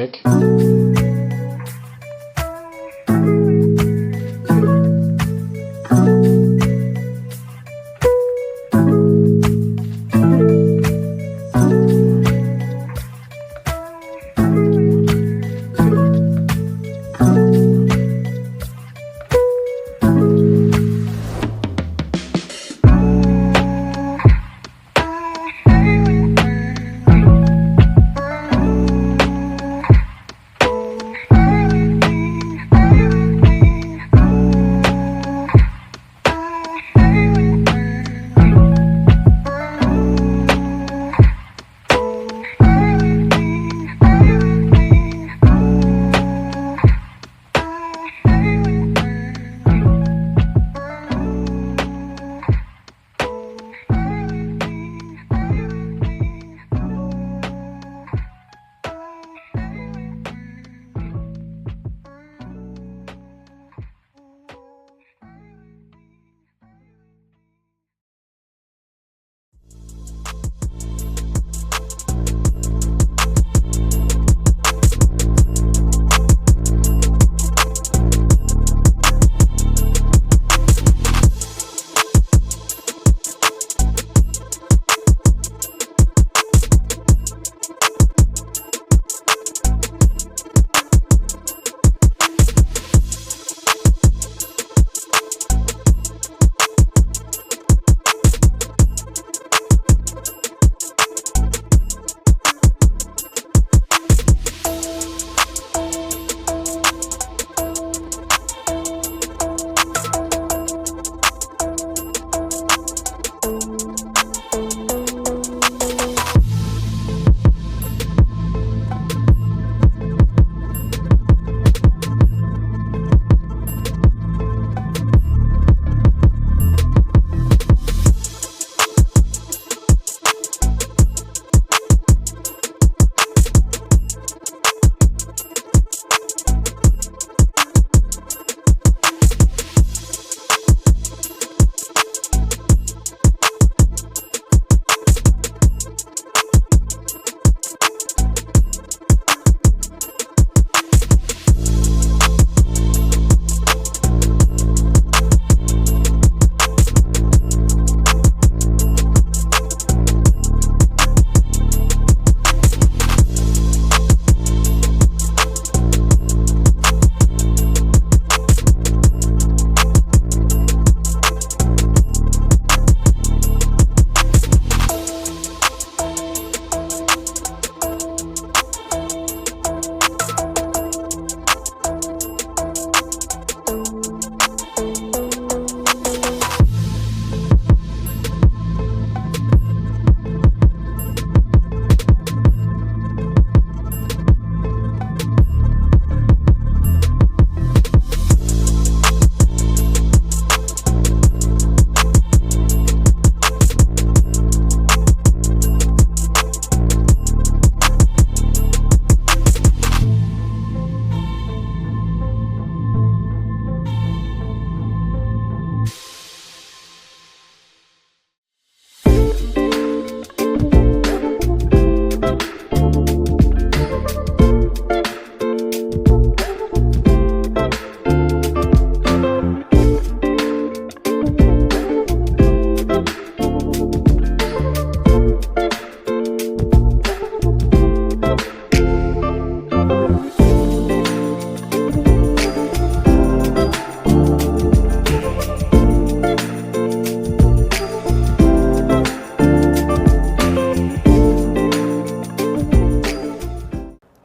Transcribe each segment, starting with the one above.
check.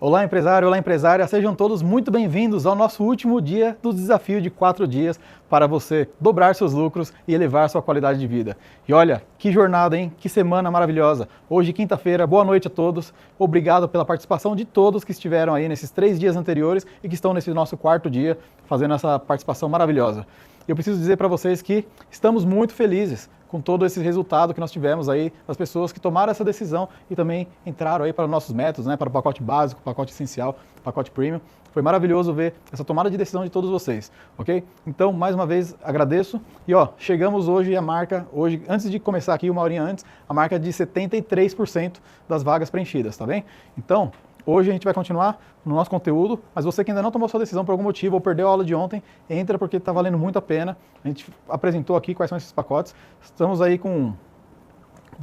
Olá empresário, olá empresária, sejam todos muito bem-vindos ao nosso último dia do desafio de 4 dias para você dobrar seus lucros e elevar sua qualidade de vida. E olha, que jornada, hein? Que semana maravilhosa! Hoje, quinta-feira, boa noite a todos. Obrigado pela participação de todos que estiveram aí nesses 3 dias anteriores e que estão nesse nosso 4º dia fazendo essa participação maravilhosa. Eu preciso dizer para vocês que estamos muito felizes com todo esse resultado que nós tivemos aí, das pessoas que tomaram essa decisão e também entraram aí para nossos métodos, né, para o pacote básico, pacote essencial, pacote premium. Foi maravilhoso ver essa tomada de decisão de todos vocês, ok? Então, mais uma vez, agradeço. E ó, chegamos hoje à marca, antes de começar aqui, uma horinha antes, a marca de 73% das vagas preenchidas, tá bem? Então, Hoje a gente vai continuar no nosso conteúdo, mas você que ainda não tomou sua decisão por algum motivo ou perdeu a aula de ontem, entra porque está valendo muito a pena. A gente apresentou aqui quais são esses pacotes. Estamos aí com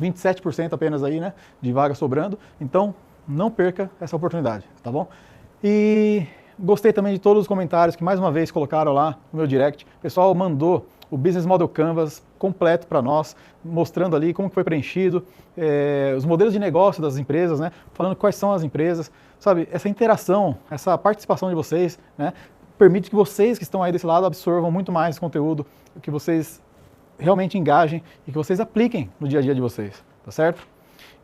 27% apenas aí, né, de vaga sobrando. Então, não perca essa oportunidade, tá bom? E gostei também de todos os comentários que mais uma vez colocaram lá no meu direct. O pessoal mandou o Business Model Canvas completo para nós, mostrando ali como que foi preenchido, os modelos de negócio das empresas, né, falando quais são as empresas, sabe, essa interação, essa participação de vocês, né, permite que vocês que estão aí desse lado absorvam muito mais esse conteúdo, que vocês realmente engajem e que vocês apliquem no dia a dia de vocês, tá certo?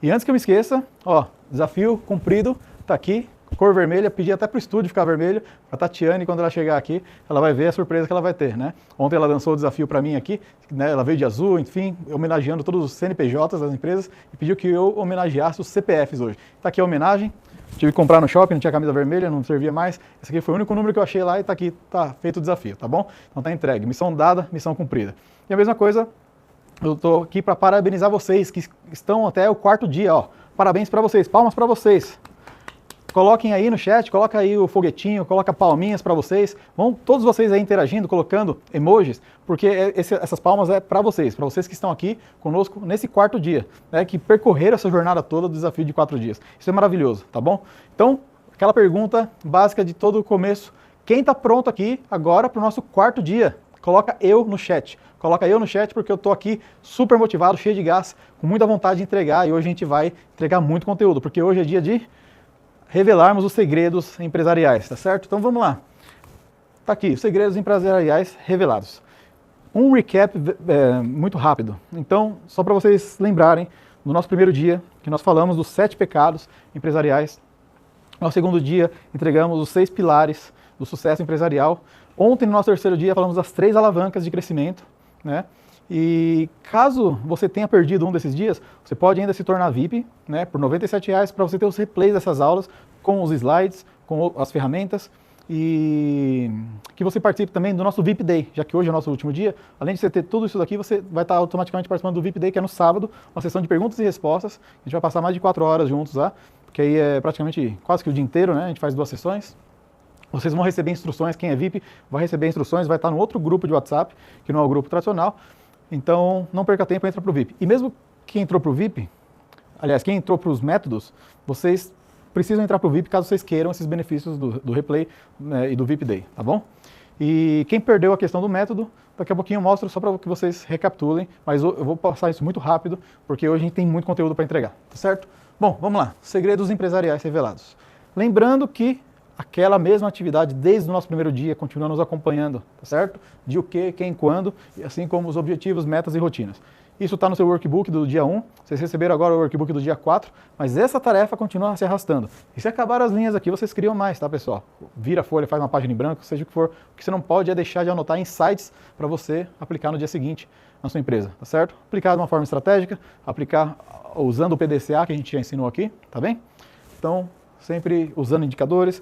E antes que eu me esqueça, ó, desafio cumprido, tá aqui, cor vermelha, pedi até pro estúdio ficar vermelho, a Tatiane, quando ela chegar aqui, ela vai ver a surpresa que ela vai ter, né? Ontem ela lançou o desafio para mim aqui, né? Ela veio de azul, enfim, homenageando todos os CNPJs das empresas e pediu que eu homenageasse os CPFs hoje. Tá aqui a homenagem, tive que comprar no shopping, não tinha camisa vermelha, não servia mais. Esse aqui foi o único número que eu achei lá e tá aqui, tá feito o desafio, tá bom? Então tá entregue, missão dada, missão cumprida. E a mesma coisa, eu tô aqui para parabenizar vocês que estão até o 4º dia, ó. Parabéns para vocês, palmas para vocês. Coloquem aí no chat, coloca aí o foguetinho, coloca palminhas para vocês. Vão todos vocês aí interagindo, colocando emojis, porque essas palmas é para vocês que estão aqui conosco nesse 4º dia, né, que percorreram essa jornada toda do desafio de 4 dias. Isso é maravilhoso, tá bom? Então, aquela pergunta básica de todo o começo, quem está pronto aqui agora para o nosso 4º dia? Coloca eu no chat. Coloca eu no chat porque eu estou aqui super motivado, cheio de gás, com muita vontade de entregar e hoje a gente vai entregar muito conteúdo, porque hoje é dia de revelarmos os segredos empresariais, tá certo? Então vamos lá. Tá aqui, os segredos empresariais revelados. Um recap muito rápido. Então, só para vocês lembrarem, no nosso primeiro dia, que nós falamos dos 7 pecados empresariais. No segundo dia, entregamos os 6 pilares do sucesso empresarial. Ontem, no nosso terceiro dia, falamos das 3 alavancas de crescimento, né? E caso você tenha perdido um desses dias, você pode ainda se tornar VIP, né, por R$ 97,00 para você ter os replays dessas aulas, com os slides, com as ferramentas, e que você participe também do nosso VIP Day, já que hoje é o nosso último dia. Além de você ter tudo isso daqui, você vai estar automaticamente participando do VIP Day, que é no sábado, uma sessão de perguntas e respostas. A gente vai passar mais de 4 horas juntos lá, porque aí é praticamente quase que o dia inteiro, né? A gente faz 2 sessões. Vocês vão receber instruções, quem é VIP vai receber instruções, vai estar no outro grupo de WhatsApp, que não é o grupo tradicional. Então, não perca tempo, entra para o VIP. E mesmo quem entrou para o VIP, aliás, quem entrou para os métodos, vocês precisam entrar para o VIP caso vocês queiram esses benefícios do replay, né, e do VIP Day, tá bom? E quem perdeu a questão do método, daqui a pouquinho eu mostro só para que vocês recapitulem, mas eu vou passar isso muito rápido, porque hoje a gente tem muito conteúdo para entregar, tá certo? Bom, vamos lá, segredos empresariais revelados. Lembrando que aquela mesma atividade desde o nosso primeiro dia continua nos acompanhando, tá certo? De o que, quem, quando, assim como os objetivos, metas e rotinas. Isso está no seu workbook do dia 1, vocês receberam agora o workbook do dia 4, mas essa tarefa continua se arrastando. E se acabar as linhas aqui, vocês criam mais, tá, pessoal? Vira a folha, faz uma página em branco, seja o que for. O que você não pode é deixar de anotar insights para você aplicar no dia seguinte na sua empresa, tá certo? Aplicar de uma forma estratégica, aplicar usando o PDCA que a gente já ensinou aqui, tá bem? Então, sempre usando indicadores,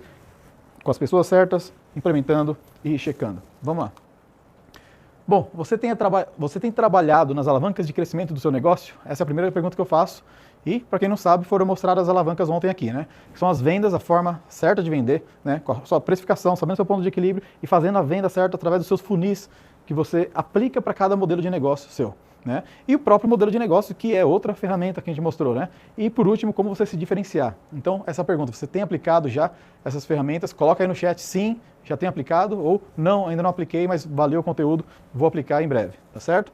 com as pessoas certas, implementando e checando. Vamos lá. Bom, você tem trabalhado nas alavancas de crescimento do seu negócio? Essa é a primeira pergunta que eu faço. E, para quem não sabe, foram mostradas as alavancas ontem aqui, né? Que são as vendas, a forma certa de vender, né? Com a sua precificação, sabendo seu ponto de equilíbrio e fazendo a venda certa através dos seus funis que você aplica para cada modelo de negócio seu, né? E o próprio modelo de negócio, que é outra ferramenta que a gente mostrou, né? E por último, como você se diferenciar. Então, essa pergunta, você tem aplicado já essas ferramentas? Coloca aí no chat, sim, já tem aplicado, ou não, ainda não apliquei, mas valeu o conteúdo, vou aplicar em breve, tá certo?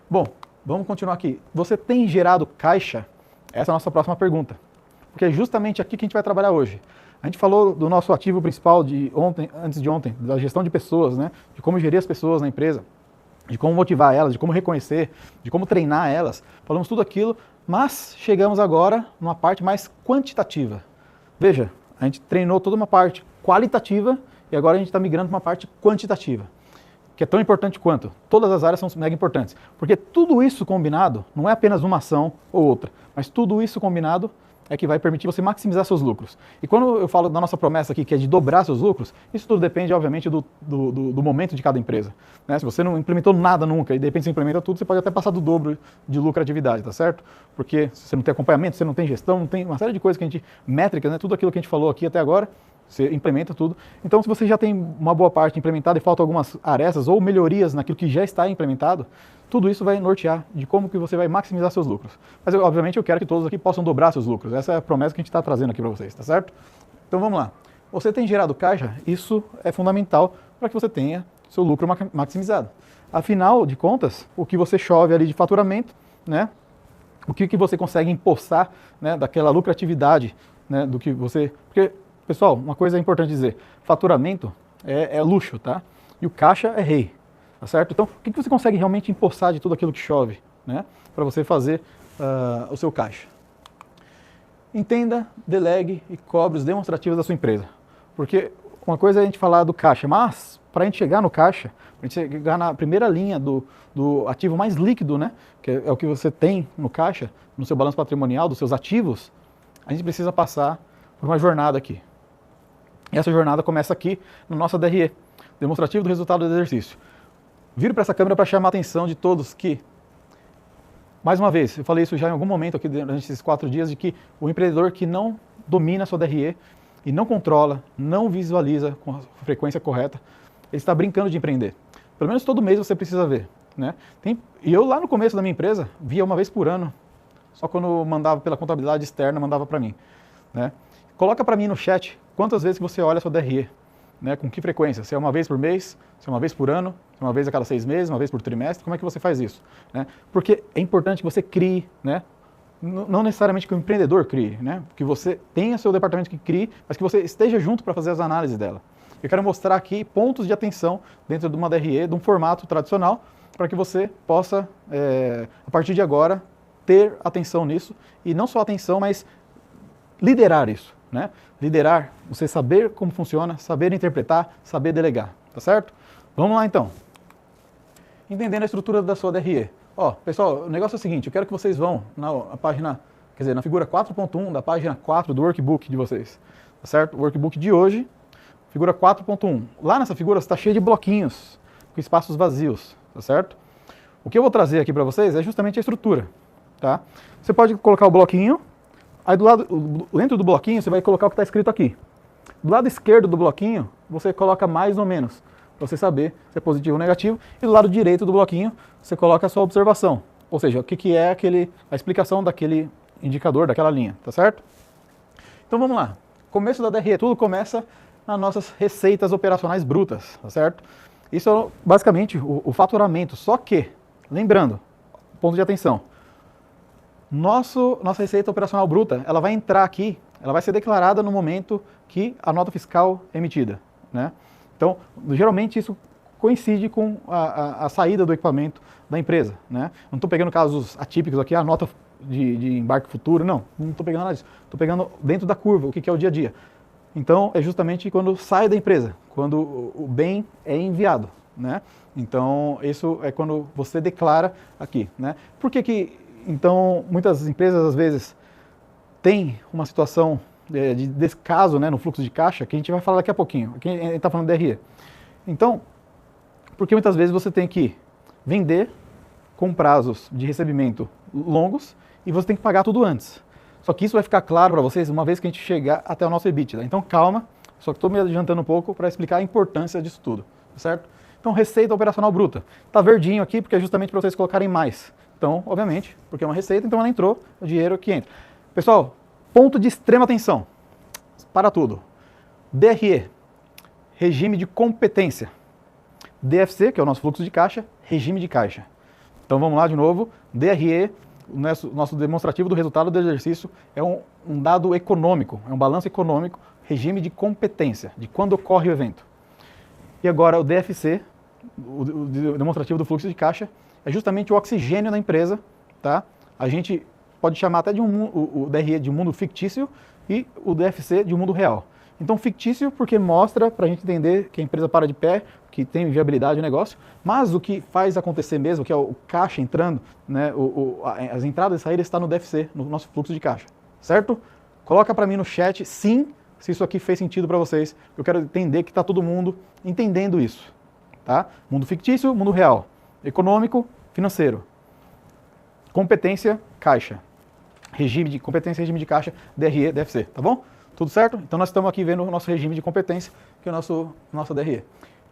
Bom, vamos continuar aqui. Você tem gerado caixa? Essa é a nossa próxima pergunta, porque é justamente aqui que a gente vai trabalhar hoje. A gente falou do nosso ativo principal de ontem, antes de ontem, da gestão de pessoas, né? De como gerir as pessoas na empresa, de como motivar elas, de como reconhecer, de como treinar elas. Falamos tudo aquilo, mas chegamos agora numa parte mais quantitativa. Veja, a gente treinou toda uma parte qualitativa e agora a gente está migrando para uma parte quantitativa, que é tão importante quanto. Todas as áreas são mega importantes, porque tudo isso combinado não é apenas uma ação ou outra, mas tudo isso combinado é que vai permitir você maximizar seus lucros. E quando eu falo da nossa promessa aqui, que é de dobrar seus lucros, isso tudo depende, obviamente, do momento de cada empresa. Né? Se você não implementou nada nunca e de repente você implementa tudo, você pode até passar do dobro de lucratividade, tá certo? Porque você não tem acompanhamento, você não tem gestão, não tem uma série de coisas que a gente, métricas, né? Tudo aquilo que a gente falou aqui até agora, você implementa tudo. Então, se você já tem uma boa parte implementada e faltam algumas arestas ou melhorias naquilo que já está implementado, tudo isso vai nortear de como que você vai maximizar seus lucros. Mas, obviamente, eu quero que todos aqui possam dobrar seus lucros. Essa é a promessa que a gente está trazendo aqui para vocês, tá certo? Então, vamos lá. Você tem gerado caixa, isso é fundamental para que você tenha seu lucro maximizado. Afinal de contas, o que você chove ali de faturamento, né? O que você consegue empossar, né, daquela lucratividade, né, do que você... Porque, pessoal, uma coisa é importante dizer, faturamento é luxo, tá? E o caixa é rei. Tá certo? Então, o que você consegue realmente empossar de tudo aquilo que chove, né, para você fazer o seu caixa? Entenda, delegue e cobre os demonstrativos da sua empresa. Porque uma coisa é a gente falar do caixa, mas para a gente chegar no caixa, para a gente chegar na primeira linha do ativo mais líquido, né, que é o que você tem no caixa, no seu balanço patrimonial, dos seus ativos, a gente precisa passar por uma jornada aqui. E essa jornada começa aqui na nossa DRE, demonstrativo do resultado do exercício. Viro para essa câmera para chamar a atenção de todos que, mais uma vez, eu falei isso já em algum momento aqui durante esses 4 dias, de que o empreendedor que não domina a sua DRE e não controla, não visualiza com a frequência correta, ele está brincando de empreender. Pelo menos todo mês você precisa ver, né? E eu lá no começo da minha empresa, via uma vez por ano, só quando mandava pela contabilidade externa, mandava para mim, né? Coloca para mim no chat quantas vezes que você olha a sua DRE. Né, com que frequência? Se é uma vez por mês, se é uma vez por ano, se é uma vez a cada 6 meses, uma vez por trimestre, como é que você faz isso? Né? Porque é importante que você crie, né? Não necessariamente que o empreendedor crie, né? Que você tenha seu departamento que crie, mas que você esteja junto para fazer as análises dela. Eu quero mostrar aqui pontos de atenção dentro de uma DRE, de um formato tradicional, para que você possa, a partir de agora, ter atenção nisso, e não só atenção, mas liderar isso. Né? Liderar, você saber como funciona, saber interpretar, saber delegar, tá certo? Vamos lá então. Entendendo a estrutura da sua DRE. Ó, pessoal, o negócio é o seguinte, eu quero que vocês vão na página, quer dizer, na figura 4.1 da página 4 do workbook de vocês, tá certo? O workbook de hoje, figura 4.1. Lá nessa figura está cheio de bloquinhos, com espaços vazios, tá certo? O que eu vou trazer aqui para vocês é justamente a estrutura, tá? Você pode colocar o bloquinho. Aí dentro do bloquinho você vai colocar o que está escrito aqui. Do lado esquerdo do bloquinho, você coloca mais ou menos, para você saber se é positivo ou negativo. E do lado direito do bloquinho, você coloca a sua observação. Ou seja, o que é a explicação daquele indicador, daquela linha, tá certo? Então vamos lá. Começo da DRE, tudo começa nas nossas receitas operacionais brutas, tá certo? Isso é basicamente o faturamento, só que, lembrando, ponto de atenção, nossa receita operacional bruta, ela vai entrar aqui, ela vai ser declarada no momento que a nota fiscal é emitida, né? Então, geralmente isso coincide com a saída do equipamento da empresa, né? Não estou pegando casos atípicos aqui, a nota de embarque futuro, não estou pegando nada disso. Estou pegando dentro da curva, o que é o dia a dia. Então, é justamente quando sai da empresa, quando o bem é enviado, né? Então, isso é quando você declara aqui, né? Por que então, muitas empresas, às vezes, têm uma situação de descaso, né, no fluxo de caixa, que a gente vai falar daqui a pouquinho. Aqui a gente está falando de DRE. Então, porque muitas vezes você tem que vender com prazos de recebimento longos e você tem que pagar tudo antes. Só que isso vai ficar claro para vocês uma vez que a gente chegar até o nosso EBITDA. Então, calma, só que estou me adiantando um pouco para explicar a importância disso tudo, certo? Então, receita operacional bruta. Está verdinho aqui porque é justamente para vocês colocarem mais. Então, obviamente, porque é uma receita, então ela entrou, o dinheiro que entra. Pessoal, ponto de extrema atenção. Para tudo. DRE, regime de competência. DFC, que é o nosso fluxo de caixa, regime de caixa. Então vamos lá de novo. DRE, o nosso demonstrativo do resultado do exercício, é um dado econômico, é um balanço econômico, regime de competência, de quando ocorre o evento. E agora o DFC, o demonstrativo do fluxo de caixa, é justamente o oxigênio da empresa, tá? A gente pode chamar até de o DRE de um mundo fictício e o DFC de um mundo real. Então fictício porque mostra para a gente entender que a empresa para de pé, que tem viabilidade no negócio, mas o que faz acontecer mesmo, que é o caixa entrando, né, as entradas e saídas está no DFC, no nosso fluxo de caixa, certo? Coloca para mim no chat, sim, se isso aqui fez sentido para vocês. Eu quero entender que está todo mundo entendendo isso. Tá? Mundo fictício, mundo real. Econômico, financeiro. Competência, caixa. Regime de competência, regime de caixa, DRE, DFC, tá bom? Tudo certo? Então nós estamos aqui vendo o nosso regime de competência, que é o nosso DRE.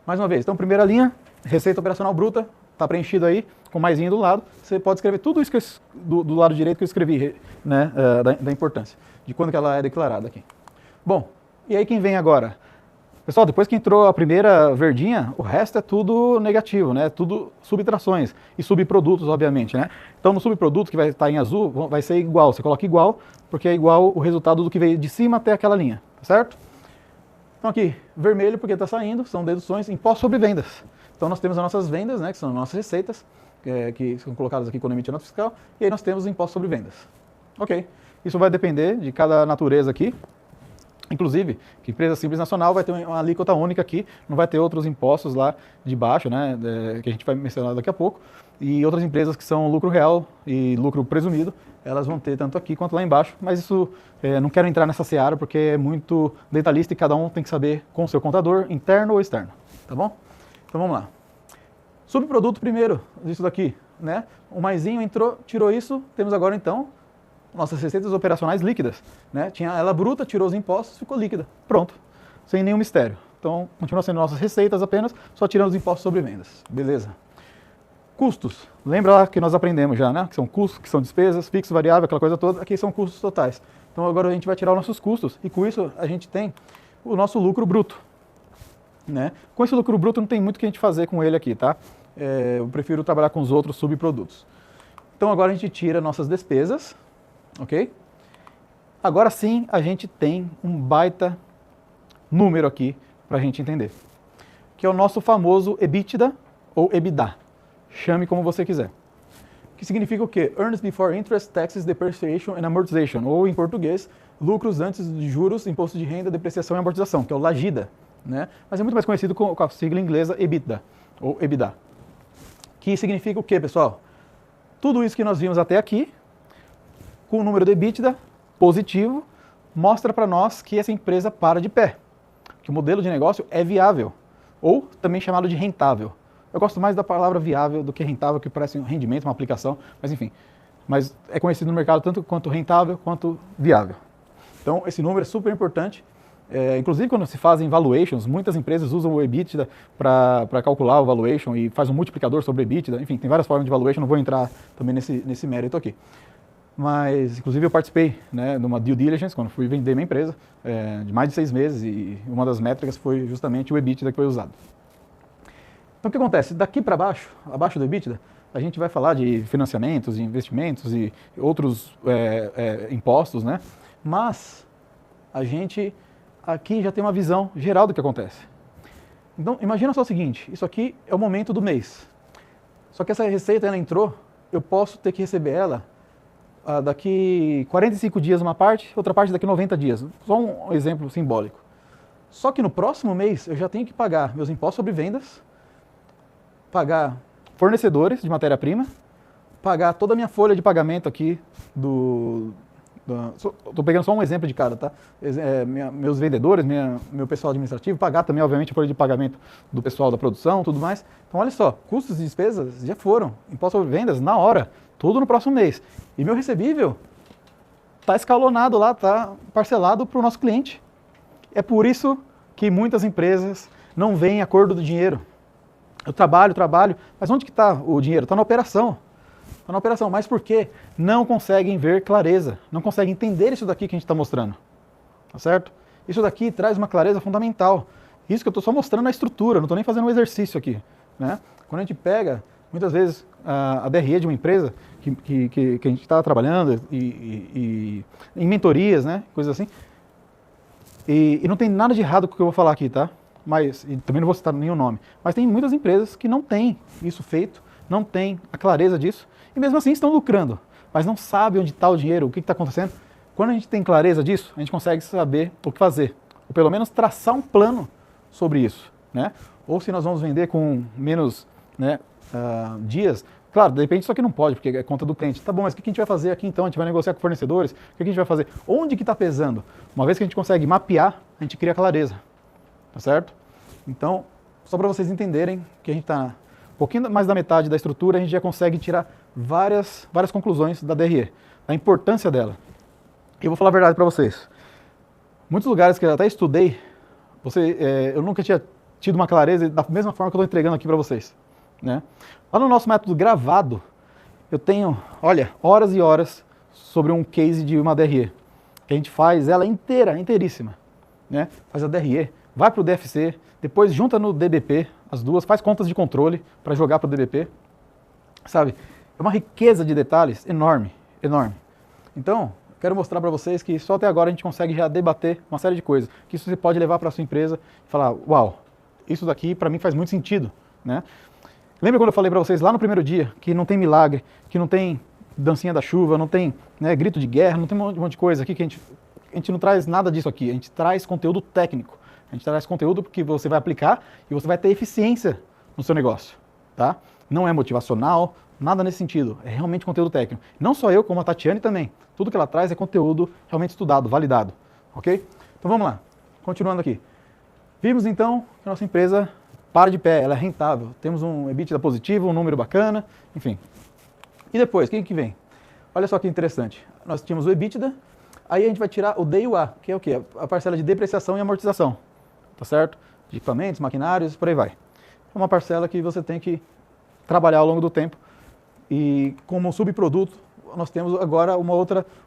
Mais uma vez, então primeira linha, receita operacional bruta, está preenchido aí, com maisinho do lado. Você pode escrever tudo isso que do lado direito que eu escrevi, né, da importância, de quando que ela é declarada aqui. Bom, e aí quem vem agora? Pessoal, depois que entrou a primeira verdinha, o resto é tudo negativo, né? Tudo subtrações e subprodutos, obviamente, né? Então no subproduto que vai estar em azul, vai ser igual. Você coloca igual, porque é igual o resultado do que veio de cima até aquela linha, tá certo? Então aqui, vermelho porque está saindo, são deduções, impostos sobre vendas. Então nós temos as nossas vendas, né? Que são as nossas receitas, que são colocadas aqui quando emitir nota fiscal, e aí nós temos os impostos sobre vendas. Ok, isso vai depender de cada natureza aqui. Inclusive, que empresa simples nacional vai ter uma alíquota única aqui, não vai ter outros impostos lá de baixo, né, que a gente vai mencionar daqui a pouco. E outras empresas que são lucro real e lucro presumido, elas vão ter tanto aqui quanto lá embaixo. Mas isso, não quero entrar nessa seara porque é muito detalhista e cada um tem que saber com o seu contador, interno ou externo, tá bom? Então vamos lá. Subproduto primeiro, isso daqui, né? O maisinho entrou, tirou isso, temos agora então nossas receitas operacionais líquidas, né? Tinha ela bruta, tirou os impostos, ficou líquida. Pronto, sem nenhum mistério. Então, continua sendo nossas receitas apenas, só tirando os impostos sobre vendas. Beleza. Custos. Lembra lá que nós aprendemos já, né? Que são custos, que são despesas, fixo, variável, aquela coisa toda. Aqui são custos totais. Então, agora a gente vai tirar os nossos custos e com isso a gente tem o nosso lucro bruto, né? Com esse lucro bruto não tem muito o que a gente fazer com ele aqui, tá? Eu prefiro trabalhar com os outros subprodutos. Então, agora a gente tira nossas despesas. Ok? Agora sim a gente tem um baita número aqui para a gente entender, que é o nosso famoso EBITDA ou EBITDA, chame como você quiser. Que significa o quê? Earnings before interest, taxes, depreciation and amortization, ou em português, lucros antes de juros, imposto de renda, depreciação e amortização, que é o LAGIDA, né? Mas é muito mais conhecido com a sigla inglesa EBITDA ou EBITDA. Que significa o quê, pessoal? Tudo isso que nós vimos até aqui, com o número de EBITDA positivo, mostra para nós que essa empresa para de pé, que o modelo de negócio é viável, ou também chamado de rentável. Eu gosto mais da palavra viável do que rentável, que parece um rendimento, uma aplicação, mas enfim. Mas é conhecido no mercado tanto quanto rentável quanto viável. Então esse número é super importante. Inclusive quando se fazem valuations, muitas empresas usam o EBITDA para calcular o valuation e faz um multiplicador sobre o EBITDA. Enfim, tem várias formas de valuation, não vou entrar também nesse mérito aqui. Mas, inclusive, eu participei, né, de uma due diligence, quando fui vender minha empresa, de mais de 6 meses, e uma das métricas foi justamente o EBITDA que foi usado. Então, o que acontece? Daqui para baixo, abaixo do EBITDA, a gente vai falar de financiamentos, de investimentos e outros impostos, né? Mas a gente aqui já tem uma visão geral do que acontece. Então, imagina só o seguinte, isso aqui é o momento do mês. Só que essa receita, ela entrou, eu posso ter que receber ela daqui 45 dias uma parte, outra parte daqui 90 dias. Só um exemplo simbólico. Só que no próximo mês eu já tenho que pagar meus impostos sobre vendas, pagar fornecedores de matéria-prima, pagar toda a minha folha de pagamento aqui estou pegando só um exemplo de cada, tá? Meus vendedores, meu pessoal administrativo, pagar também, obviamente, a folha de pagamento do pessoal da produção, tudo mais. Então, olha só, custos e despesas já foram, imposto sobre vendas na hora, tudo no próximo mês. E meu recebível está escalonado lá, está parcelado para o nosso cliente. É por isso que muitas empresas não veem acordo do dinheiro. Eu trabalho, mas onde que está o dinheiro? Está na operação. Está na operação, mas por quê? Não conseguem ver clareza, não conseguem entender isso daqui que a gente está mostrando. Tá certo? Isso daqui traz uma clareza fundamental. Isso que eu estou só mostrando a estrutura, não estou nem fazendo um exercício aqui. Né? Quando a gente pega, muitas vezes, a DRE de uma empresa que a gente está trabalhando e em mentorias, né? Coisas assim, e não tem nada de errado com o que eu vou falar aqui, tá? Mas, e também não vou citar nenhum nome, mas tem muitas empresas que não têm isso feito, não têm a clareza disso, e mesmo assim estão lucrando, mas não sabem onde está o dinheiro, o que está acontecendo. Quando a gente tem clareza disso, a gente consegue saber o que fazer, ou pelo menos traçar um plano sobre isso, né? Ou se nós vamos vender com menos, né, dias, Claro, de repente isso aqui não pode, porque é conta do cliente. Tá bom, mas o que a gente vai fazer aqui então? A gente vai negociar com fornecedores? O que a gente vai fazer? Onde que está pesando? Uma vez que a gente consegue mapear, a gente cria clareza. Tá certo? Então, só para vocês entenderem que a gente está um pouquinho mais da metade da estrutura, a gente já consegue tirar várias conclusões da DRE, da importância dela. E eu vou falar a verdade para vocês. Muitos lugares que eu até estudei, eu nunca tinha tido uma clareza da mesma forma que eu estou entregando aqui para vocês. Né? Lá no nosso método gravado, eu tenho, olha, horas e horas sobre um case de uma DRE, que a gente faz ela inteiríssima. Né? Faz a DRE, vai para o DFC, depois junta no DBP, as duas, faz contas de controle para jogar para o DBP. Sabe? É uma riqueza de detalhes enorme, enorme. Então, quero mostrar para vocês que só até agora a gente consegue já debater uma série de coisas, que isso você pode levar para a sua empresa e falar, uau, isso daqui para mim faz muito sentido. Né? Lembra quando eu falei para vocês lá no primeiro dia que não tem milagre, que não tem dancinha da chuva, não tem, né, grito de guerra, não tem um monte de coisa aqui que a gente não traz nada disso aqui, a gente traz conteúdo técnico, a gente traz conteúdo que você vai aplicar e você vai ter eficiência no seu negócio, tá? Não é motivacional, nada nesse sentido, é realmente conteúdo técnico. Não só eu, como a Tatiane também, tudo que ela traz é conteúdo realmente estudado, validado, ok? Então vamos lá, continuando aqui. Vimos então que a nossa empresa para de pé, ela é rentável, temos um EBITDA positivo, um número bacana, enfim. E depois, o que vem? Olha só que interessante, nós tínhamos o EBITDA, aí a gente vai tirar o D e o A, que é o quê? A parcela de depreciação e amortização, tá certo? De equipamentos, maquinários, por aí vai. É uma parcela que você tem que trabalhar ao longo do tempo e como subproduto nós temos agora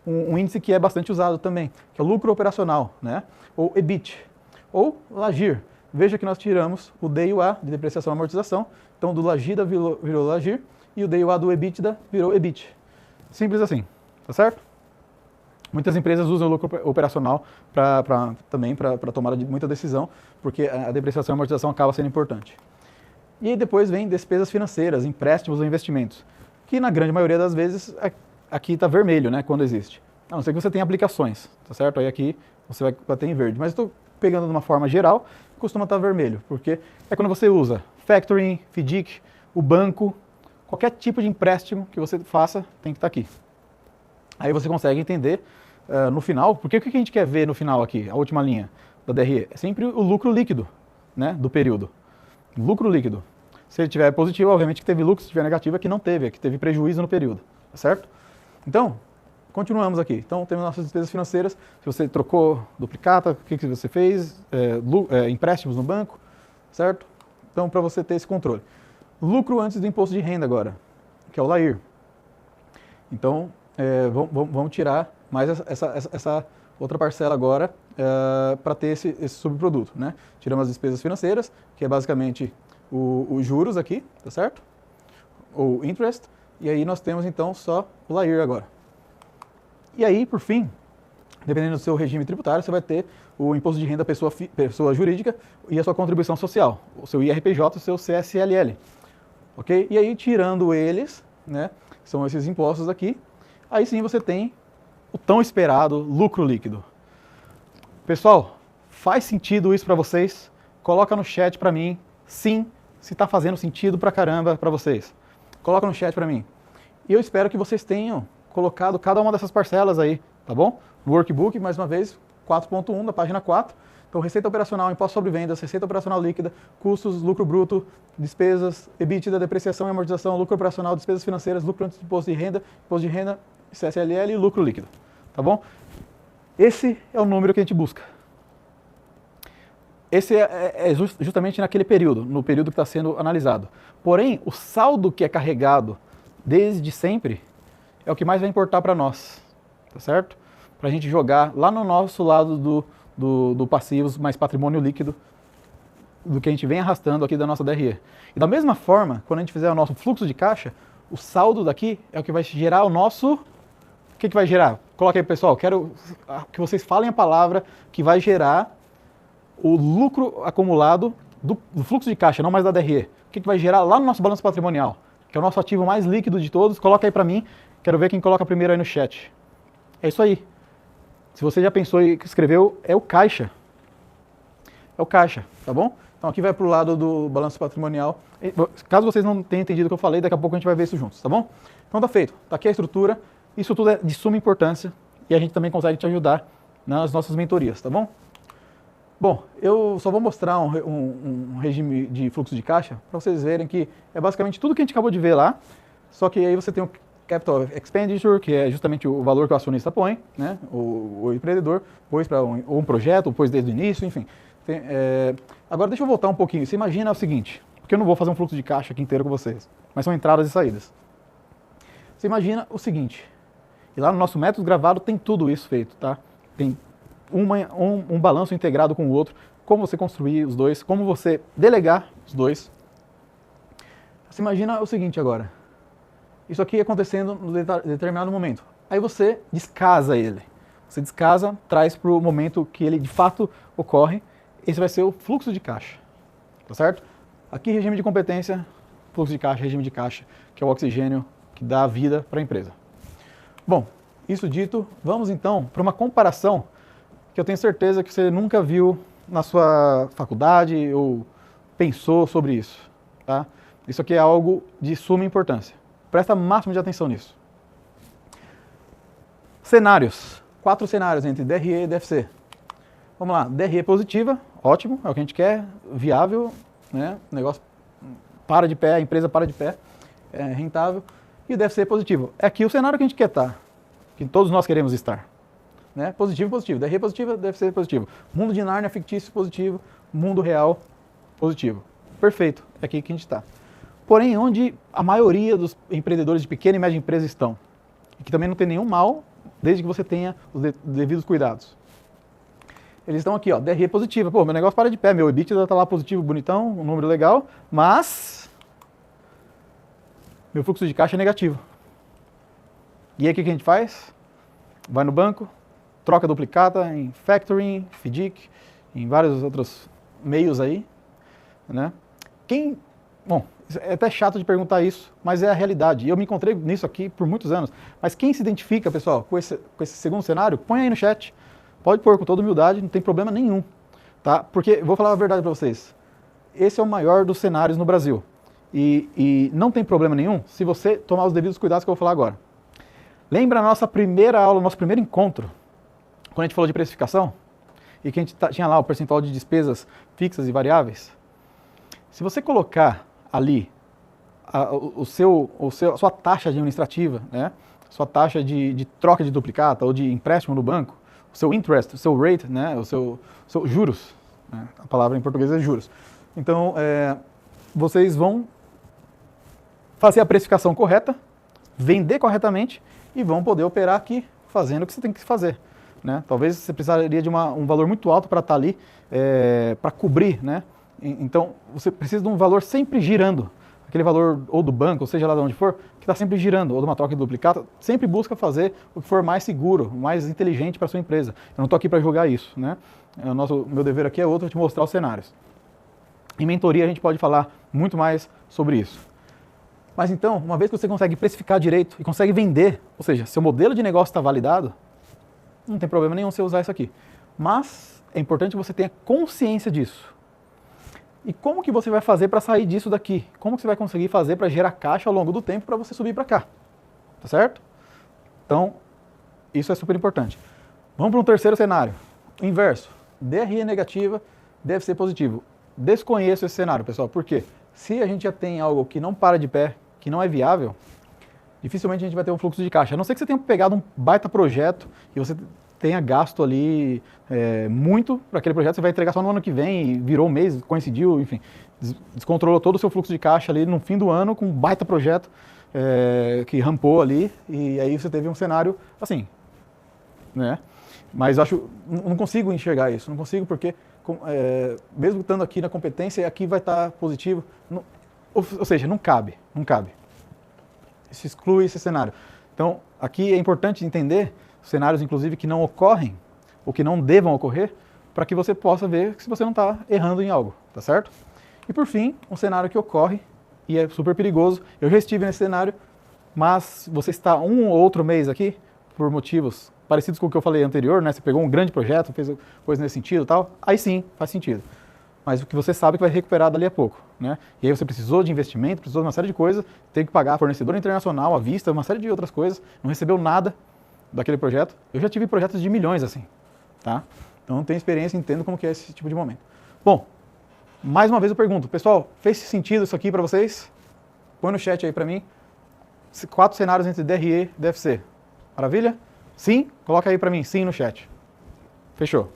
um índice que é bastante usado também, que é o lucro operacional, né? Ou EBIT, ou LAGIR. Veja que nós tiramos o D e o A de depreciação e amortização, então do LAGIDA virou LAGIR e o D e o A do EBITDA virou EBIT. Simples assim, tá certo? Muitas empresas usam o lucro operacional também para tomada de muita decisão, porque a depreciação e amortização acaba sendo importante. E aí depois vem despesas financeiras, empréstimos ou investimentos, que na grande maioria das vezes aqui está vermelho, né, quando existe. A não ser que você tenha aplicações, tá certo? Aí aqui você vai ter em verde. Mas estou pegando de uma forma geral, costuma estar vermelho, porque é quando você usa factoring, FDIC, o banco, qualquer tipo de empréstimo que você faça tem que estar aqui. Aí você consegue entender no final, porque o que a gente quer ver no final aqui, a última linha da DRE? É sempre o lucro líquido, né, do período. Lucro líquido. Se ele tiver positivo, obviamente que teve lucro, se tiver negativo é que não teve, é que teve prejuízo no período, tá certo? Então, continuamos aqui. Então, temos nossas despesas financeiras, se você trocou duplicata, o que você fez, empréstimos no banco, certo? Então, para você ter esse controle. Lucro antes do imposto de renda agora, que é o LAIR. Então, vamos tirar mais essa outra parcela agora para ter esse subproduto, né? Tiramos as despesas financeiras, que é basicamente os juros aqui, tá certo? Ou interest, e aí nós temos então só o LAIR agora. E aí, por fim, dependendo do seu regime tributário, você vai ter o imposto de renda pessoa jurídica e a sua contribuição social, o seu IRPJ, o seu CSLL, ok? E aí, tirando eles, né, são esses impostos aqui, aí sim você tem o tão esperado lucro líquido. Pessoal, faz sentido isso para vocês? Coloca no chat para mim, sim, se está fazendo sentido pra caramba para vocês. Coloca no chat para mim. E eu espero que vocês tenham colocado cada uma dessas parcelas aí, tá bom? No workbook, mais uma vez, 4.1 da página 4. Então, receita operacional, imposto sobre vendas, receita operacional líquida, custos, lucro bruto, despesas, EBITDA, depreciação e amortização, lucro operacional, despesas financeiras, lucro antes do imposto de renda, CSLL e lucro líquido, tá bom? Esse é o número que a gente busca. Esse é justamente naquele período, no período que está sendo analisado. Porém, o saldo que é carregado desde sempre é o que mais vai importar para nós, tá certo? Para a gente jogar lá no nosso lado do passivos mais patrimônio líquido do que a gente vem arrastando aqui da nossa DRE. E da mesma forma, quando a gente fizer o nosso fluxo de caixa, o saldo daqui é o que vai gerar o nosso... O que vai gerar? Coloca aí, pessoal, quero que vocês falem a palavra que vai gerar o lucro acumulado do fluxo de caixa, não mais da DRE. O que vai gerar lá no nosso balanço patrimonial, que é o nosso ativo mais líquido de todos. Coloca aí para mim, quero ver quem coloca primeiro aí no chat. É isso aí. Se você já pensou e escreveu, é o caixa. é o caixa, tá bom? Então aqui vai para o lado do balanço patrimonial. Caso vocês não tenham entendido o que eu falei, daqui a pouco a gente vai ver isso juntos, tá bom? Então tá feito, tá aqui a estrutura, isso tudo é de suma importância e a gente também consegue te ajudar nas nossas mentorias, tá bom? Bom, eu só vou mostrar um regime de fluxo de caixa para vocês verem que é basicamente tudo que a gente acabou de ver lá, só que aí você tem o Capital Expenditure, que é justamente o valor que o acionista põe, né? O empreendedor pôs para um projeto, pôs desde o início, enfim. Agora deixa eu voltar um pouquinho. Você imagina o seguinte, porque eu não vou fazer um fluxo de caixa aqui inteiro com vocês, mas são entradas e saídas. Você imagina o seguinte, e lá no nosso método gravado tem tudo isso feito, tá? Tem um balanço integrado com o outro, como você construir os dois, como você delegar os dois. Você imagina o seguinte agora, isso aqui acontecendo em determinado momento. Aí você descasa ele. Você descasa, traz para o momento que ele de fato ocorre. Esse vai ser o fluxo de caixa. Tá certo? Aqui regime de competência, fluxo de caixa, regime de caixa, que é o oxigênio que dá vida para a empresa. Bom, isso dito, vamos então para uma comparação que eu tenho certeza que você nunca viu na sua faculdade ou pensou sobre isso. Tá? Isso aqui é algo de suma importância. Presta máximo de atenção nisso. Cenários. 4 cenários entre DRE e DFC. Vamos lá, DRE positiva, ótimo, é o que a gente quer, viável, né? O negócio para de pé, a empresa para de pé, é rentável. E o DFC positivo. É aqui o cenário que a gente quer estar, que todos nós queremos estar. Né? Positivo, positivo. DRE positivo, DFC positivo. Mundo de Nárnia fictício positivo, mundo real positivo. Perfeito, é aqui que a gente está. Porém, onde a maioria dos empreendedores de pequena e média empresa estão, e que também não tem nenhum mal, desde que você tenha os devidos cuidados. Eles estão aqui, ó, DRE positiva. Pô, meu negócio para de pé, meu EBITDA está lá positivo, bonitão, um número legal, mas meu fluxo de caixa é negativo. E aí o que a gente faz? Vai no banco, troca duplicata em factoring, FDIC, em vários outros meios aí, né? Bom, é até chato de perguntar isso, mas é a realidade. Eu me encontrei nisso aqui por muitos anos. Mas quem se identifica, pessoal, com esse segundo cenário, põe aí no chat. Pode pôr com toda humildade, não tem problema nenhum. Tá? Porque, vou falar a verdade para vocês, esse é o maior dos cenários no Brasil. E não tem problema nenhum se você tomar os devidos cuidados que eu vou falar agora. Lembra a nossa primeira aula, nosso primeiro encontro, quando a gente falou de precificação? E que a gente tinha lá o percentual de despesas fixas e variáveis? Se você colocar ali a sua taxa administrativa, né? Sua taxa de troca de duplicata ou de empréstimo no banco, o seu interest, o seu rate, né? o seu juros, né? A palavra em português é juros. Então, vocês vão fazer a precificação correta, vender corretamente e vão poder operar aqui fazendo o que você tem que fazer. Né? Talvez você precisaria de um valor muito alto para estar ali, para cobrir, né? Então, você precisa de um valor sempre girando. Aquele valor ou do banco, ou seja lá de onde for, que está sempre girando, ou de uma troca de duplicata, sempre busca fazer o que for mais seguro, mais inteligente para a sua empresa. Eu não estou aqui para julgar isso, né? Meu dever aqui é outro, te mostrar os cenários. Em mentoria a gente pode falar muito mais sobre isso. Mas então, uma vez que você consegue precificar direito e consegue vender, ou seja, seu modelo de negócio está validado, não tem problema nenhum você usar isso aqui. Mas é importante que você tenha consciência disso. E como que você vai fazer para sair disso daqui? Como que você vai conseguir fazer para gerar caixa ao longo do tempo para você subir para cá? Tá certo? Então, isso é super importante. Vamos para um terceiro cenário. O inverso. DRE negativa, deve ser positivo. Desconheço esse cenário, pessoal. Por quê? Se a gente já tem algo que não para de pé, que não é viável, dificilmente a gente vai ter um fluxo de caixa. A não ser que você tenha pegado um baita projeto e você tenha gasto ali muito para aquele projeto, você vai entregar só no ano que vem, e virou um mês, coincidiu, enfim, descontrolou todo o seu fluxo de caixa ali no fim do ano com um baita projeto que rampou ali, e aí você teve um cenário assim, né? Mas eu não consigo enxergar isso, não consigo porque, mesmo estando aqui na competência, aqui vai estar positivo, ou seja, não cabe. Isso exclui esse cenário. Então, aqui é importante entender cenários, inclusive, que não ocorrem, ou que não devam ocorrer, para que você possa ver se você não está errando em algo, tá certo? E por fim, um cenário que ocorre, e é super perigoso, eu já estive nesse cenário, mas você está um ou outro mês aqui, por motivos parecidos com o que eu falei anterior, né? Você pegou um grande projeto, fez coisa nesse sentido e tal, aí sim, faz sentido. mas o que você sabe que vai recuperar dali a pouco, né? E aí você precisou de investimento, precisou de uma série de coisas, tem que pagar fornecedor internacional à vista, uma série de outras coisas, não recebeu nada daquele projeto. Eu já tive projetos de milhões assim, tá? Então não tenho experiência, entendo como que é esse tipo de momento. Bom, mais uma vez eu pergunto, pessoal, fez sentido isso aqui para vocês? Põe no chat aí para mim, 4 cenários entre DRE e DFC. Maravilha? Sim? Coloca aí para mim, sim no chat. Fechou.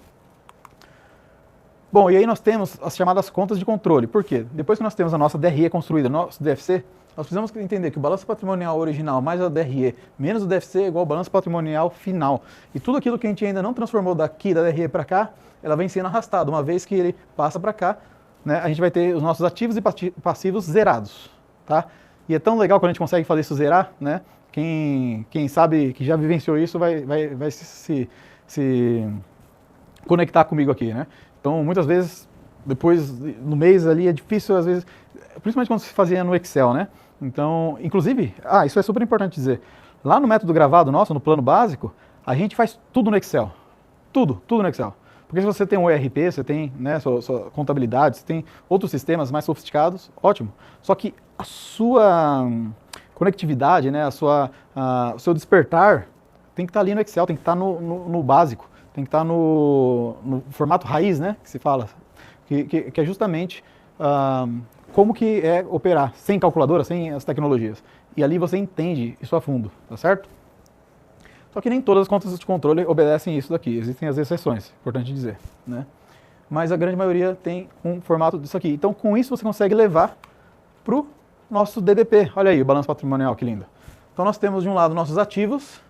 Bom, e aí nós temos as chamadas contas de controle. Por quê? Depois que nós temos a nossa DRE construída, nosso DFC, nós precisamos entender que o balanço patrimonial original mais a DRE menos o DFC é igual ao balanço patrimonial final. E tudo aquilo que a gente ainda não transformou daqui da DRE para cá, ela vem sendo arrastada. Uma vez que ele passa para cá, né, a gente vai ter os nossos ativos e passivos zerados. Tá? E é tão legal quando a gente consegue fazer isso zerar, né? Quem sabe que já vivenciou isso vai se conectar comigo aqui, né? Então, muitas vezes, depois, no mês ali, é difícil, às vezes, principalmente quando se fazia no Excel, né? Então, inclusive, isso é super importante dizer, lá no método gravado nosso, no plano básico, a gente faz tudo no Excel. Tudo no Excel. Porque se você tem um ERP, você tem, né, sua contabilidade, você tem outros sistemas mais sofisticados, ótimo. Só que a sua conectividade, né, o seu despertar tem que estar ali no Excel, tem que estar no básico, tem que estar no formato raiz, né, que se fala, que é justamente como que é operar sem calculadora, sem as tecnologias. E ali você entende isso a fundo, tá certo? Só que nem todas as contas de controle obedecem isso daqui, existem as exceções, importante dizer, né? Mas a grande maioria tem um formato disso aqui. Então, com isso, você consegue levar para o nosso DDP. Olha aí o balanço patrimonial, que lindo. Então, nós temos de um lado nossos ativos.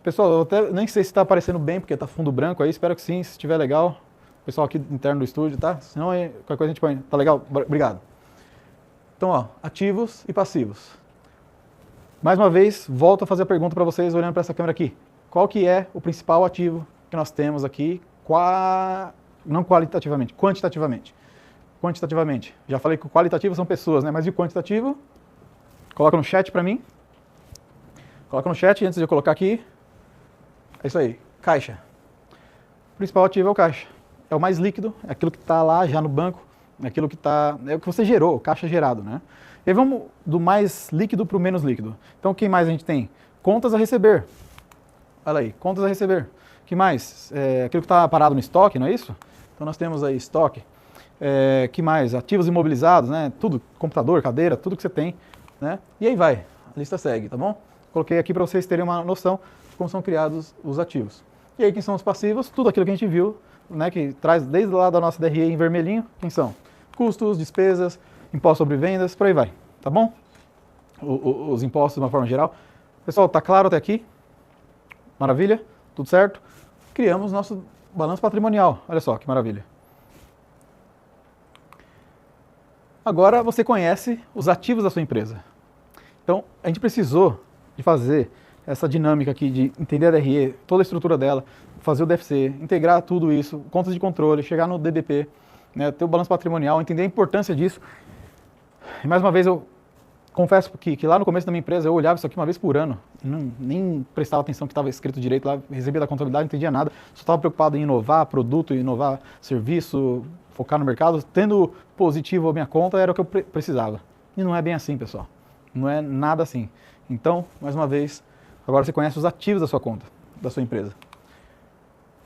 Pessoal, eu até nem sei se está aparecendo bem, porque está fundo branco aí, espero que sim, se estiver legal. Pessoal aqui interno do estúdio, tá? Se não, qualquer coisa a gente põe. Tá legal? Obrigado. Então, ó, ativos e passivos. Mais uma vez, volto a fazer a pergunta para vocês, olhando para essa câmera aqui. Qual que é o principal ativo que nós temos aqui, não qualitativamente, quantitativamente? Quantitativamente. Já falei que o qualitativo são pessoas, né? Mas e o quantitativo? Coloca no chat para mim. Coloca no chat antes de eu colocar aqui. É isso aí, caixa. O principal ativo é o caixa. É o mais líquido, é aquilo que está lá já no banco, é aquilo que é o que você gerou, o caixa gerado, né? E vamos do mais líquido para o menos líquido. Então, o que mais a gente tem? Contas a receber. Olha aí, contas a receber. O que mais? Aquilo que está parado no estoque, não é isso? Então, nós temos aí estoque. Que mais? Ativos imobilizados, né? Tudo, computador, cadeira, tudo que você tem, né? E aí vai, a lista segue, tá bom? Coloquei aqui para vocês terem uma noção de como são criados os ativos. E aí, quem são os passivos? Tudo aquilo que a gente viu, né? Que traz desde lá da nossa DRE em vermelhinho. Quem são? Custos, despesas, impostos sobre vendas, por aí vai, tá bom? Os impostos de uma forma geral. Pessoal, tá claro até aqui? Maravilha? Tudo certo? Criamos nosso balanço patrimonial, olha só que maravilha. Agora você conhece os ativos da sua empresa. Então, a gente precisou de fazer essa dinâmica aqui, de entender a DRE, toda a estrutura dela, fazer o DFC, integrar tudo isso, contas de controle, chegar no DDP, né, ter o balanço patrimonial, entender a importância disso. E mais uma vez eu confesso que lá no começo da minha empresa eu olhava isso aqui uma vez por ano, nem prestava atenção que estava escrito direito lá, recebia da contabilidade, não entendia nada, só estava preocupado em inovar produto, inovar serviço, focar no mercado, tendo positivo a minha conta era o que eu precisava. E não é bem assim, pessoal, não é nada assim. Então, mais uma vez, agora você conhece os ativos da sua conta, da sua empresa.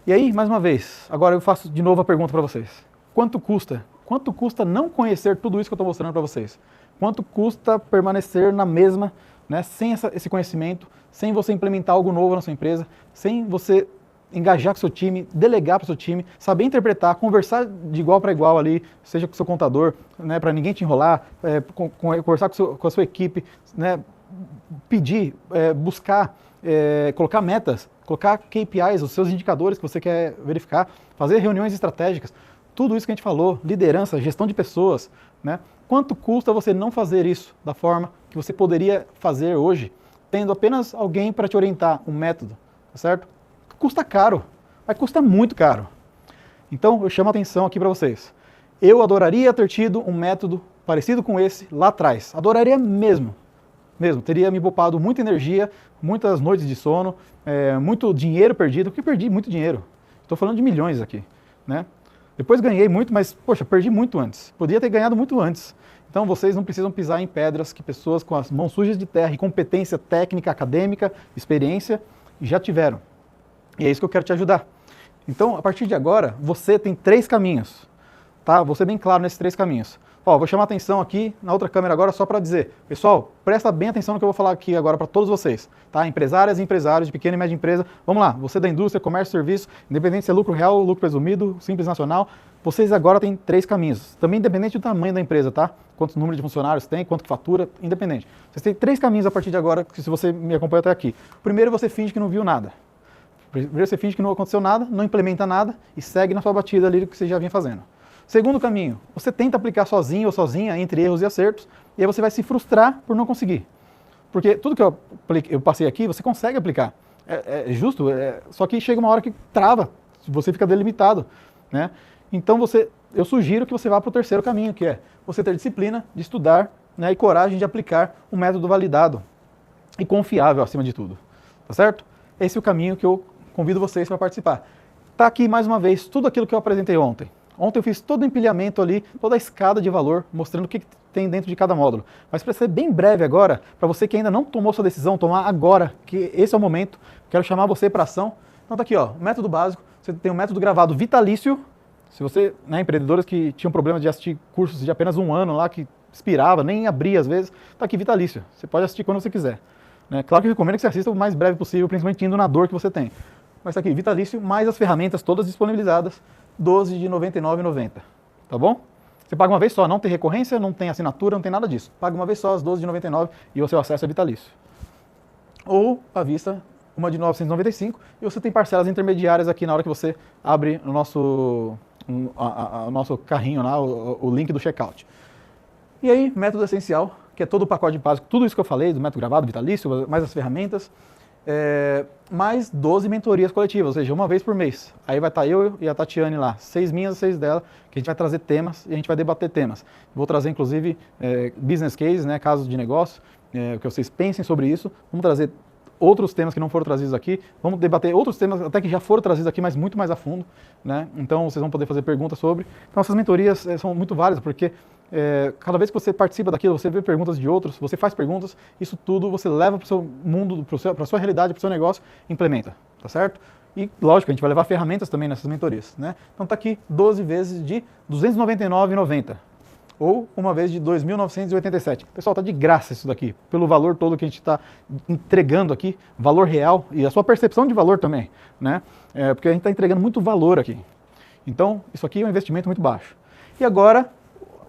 E aí, mais uma vez, agora eu faço de novo a pergunta para vocês. Quanto custa? Quanto custa não conhecer tudo isso que eu estou mostrando para vocês? Quanto custa permanecer na mesma, né, sem esse conhecimento, sem você implementar algo novo na sua empresa, sem você engajar com o seu time, delegar para o seu time, saber interpretar, conversar de igual para igual ali, seja com o seu contador, né, para ninguém te enrolar, conversar com a sua equipe, né, pedir, buscar, colocar metas, colocar KPIs, os seus indicadores que você quer verificar, fazer reuniões estratégicas, tudo isso que a gente falou, liderança, gestão de pessoas, né? Quanto custa você não fazer isso da forma que você poderia fazer hoje, tendo apenas alguém para te orientar, um método, tá certo? Custa caro, mas custa muito caro. Então, eu chamo a atenção aqui para vocês. Eu adoraria ter tido um método parecido com esse lá atrás. Adoraria mesmo. Teria me poupado muita energia, muitas noites de sono, muito dinheiro perdido, porque perdi muito dinheiro. Estou falando de milhões aqui, né? Depois ganhei muito, mas, poxa, perdi muito antes. Podia ter ganhado muito antes. Então vocês não precisam pisar em pedras que pessoas com as mãos sujas de terra e competência técnica, acadêmica, experiência, já tiveram. E é isso que eu quero te ajudar. Então, a partir de agora, você tem 3 caminhos. Tá? Vou ser bem claro nesses 3 caminhos. Ó, vou chamar a atenção aqui na outra câmera agora só para dizer, pessoal, presta bem atenção no que eu vou falar aqui agora para todos vocês, tá? Empresárias e empresários de pequena e média empresa, vamos lá, você da indústria, comércio, serviço, independente se é lucro real, lucro presumido, simples nacional, vocês agora têm 3 caminhos, também independente do tamanho da empresa, tá? Quantos número de funcionários tem, quanto que fatura, independente. Vocês têm 3 caminhos a partir de agora, se você me acompanha até aqui. Primeiro, você finge que não viu nada. Primeiro, você finge que não aconteceu nada, não implementa nada e segue na sua batida ali do que você já vinha fazendo. Segundo caminho, você tenta aplicar sozinho ou sozinha, entre erros e acertos, e aí você vai se frustrar por não conseguir. Porque tudo que eu passei aqui, você consegue aplicar. É justo, só que chega uma hora que trava, você fica delimitado, né? Então eu sugiro que você vá para o terceiro caminho, que é você ter disciplina de estudar, né, e coragem de aplicar um método validado e confiável acima de tudo, tá certo? Esse é o caminho que eu convido vocês para participar. Tá aqui mais uma vez tudo aquilo que eu apresentei ontem. Ontem eu fiz todo o empilhamento ali, toda a escada de valor, mostrando o que tem dentro de cada módulo. Mas para ser bem breve agora, para você que ainda não tomou sua decisão, tomar agora, que esse é o momento, quero chamar você para ação. Então tá aqui, ó, o método básico, você tem um método gravado vitalício. Se você, né, empreendedores que tinham problema de assistir cursos de apenas 1 ano lá, que expirava, nem abria às vezes, tá aqui vitalício. Você pode assistir quando você quiser. Né? Claro que eu recomendo que você assista o mais breve possível, principalmente indo na dor que você tem. Mas tá aqui, vitalício, mais as ferramentas todas disponibilizadas, 12 de R$ 99,90, tá bom? Você paga uma vez só, não tem recorrência, não tem assinatura, não tem nada disso. Paga uma vez só as 12 de R$ 99 e o seu acesso é vitalício. Ou, à vista, uma de R$ 995 e você tem parcelas intermediárias aqui na hora que você abre o nosso carrinho lá, o link do checkout. E aí, método essencial, que é todo o pacote básico, tudo isso que eu falei, do método gravado, vitalício, mais as ferramentas, mais 12 mentorias coletivas, ou seja, uma vez por mês. Aí vai estar eu e a Tatiane lá, 6 minhas, 6 dela, que a gente vai trazer temas e a gente vai debater temas. Vou trazer, inclusive, business cases, né, casos de negócio, que vocês pensem sobre isso. Vamos trazer outros temas que não foram trazidos aqui. Vamos debater outros temas até que já foram trazidos aqui, mas muito mais a fundo, né? Então vocês vão poder fazer perguntas sobre. Então essas mentorias são muito válidas, porque cada vez que você participa daquilo, você vê perguntas de outros, você faz perguntas, isso tudo você leva para o seu mundo, para a sua realidade, para o seu negócio, implementa, tá certo? E lógico, a gente vai levar ferramentas também nessas mentorias, né? Então tá aqui 12 vezes de R$ 299,90. Ou uma vez de R$ 2.987. Pessoal, tá de graça isso daqui, pelo valor todo que a gente está entregando aqui, valor real e a sua percepção de valor também, né? Porque a gente está entregando muito valor aqui. Então, isso aqui é um investimento muito baixo. E agora,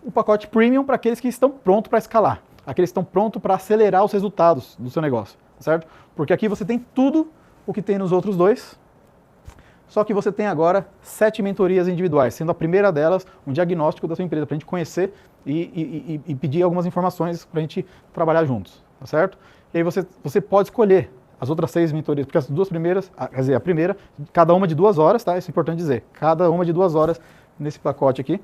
o pacote premium para aqueles que estão prontos para escalar, aqueles que estão prontos para acelerar os resultados do seu negócio, certo? Porque aqui você tem tudo o que tem nos outros dois, só que você tem agora 7 mentorias individuais, sendo a primeira delas um diagnóstico da sua empresa, para a gente conhecer e pedir algumas informações para a gente trabalhar juntos, tá certo? E aí você pode escolher as outras 6 mentorias, porque as 2 primeiras, quer dizer, a primeira, cada uma de 2 horas, tá? Isso é importante dizer, cada uma de 2 horas nesse pacote aqui,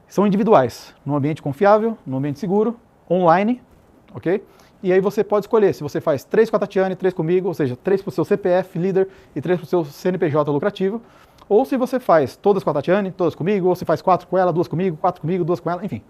são individuais, num ambiente confiável, num ambiente seguro, online, ok? E aí você pode escolher se você faz 3 com a Tatiane, 3 comigo, ou seja, 3 para o seu CPF líder e 3 para o seu CNPJ lucrativo, ou se você faz todas com a Tatiane, todas comigo, ou se faz 4 com ela, 2 comigo, 4 comigo, 2 com ela, enfim,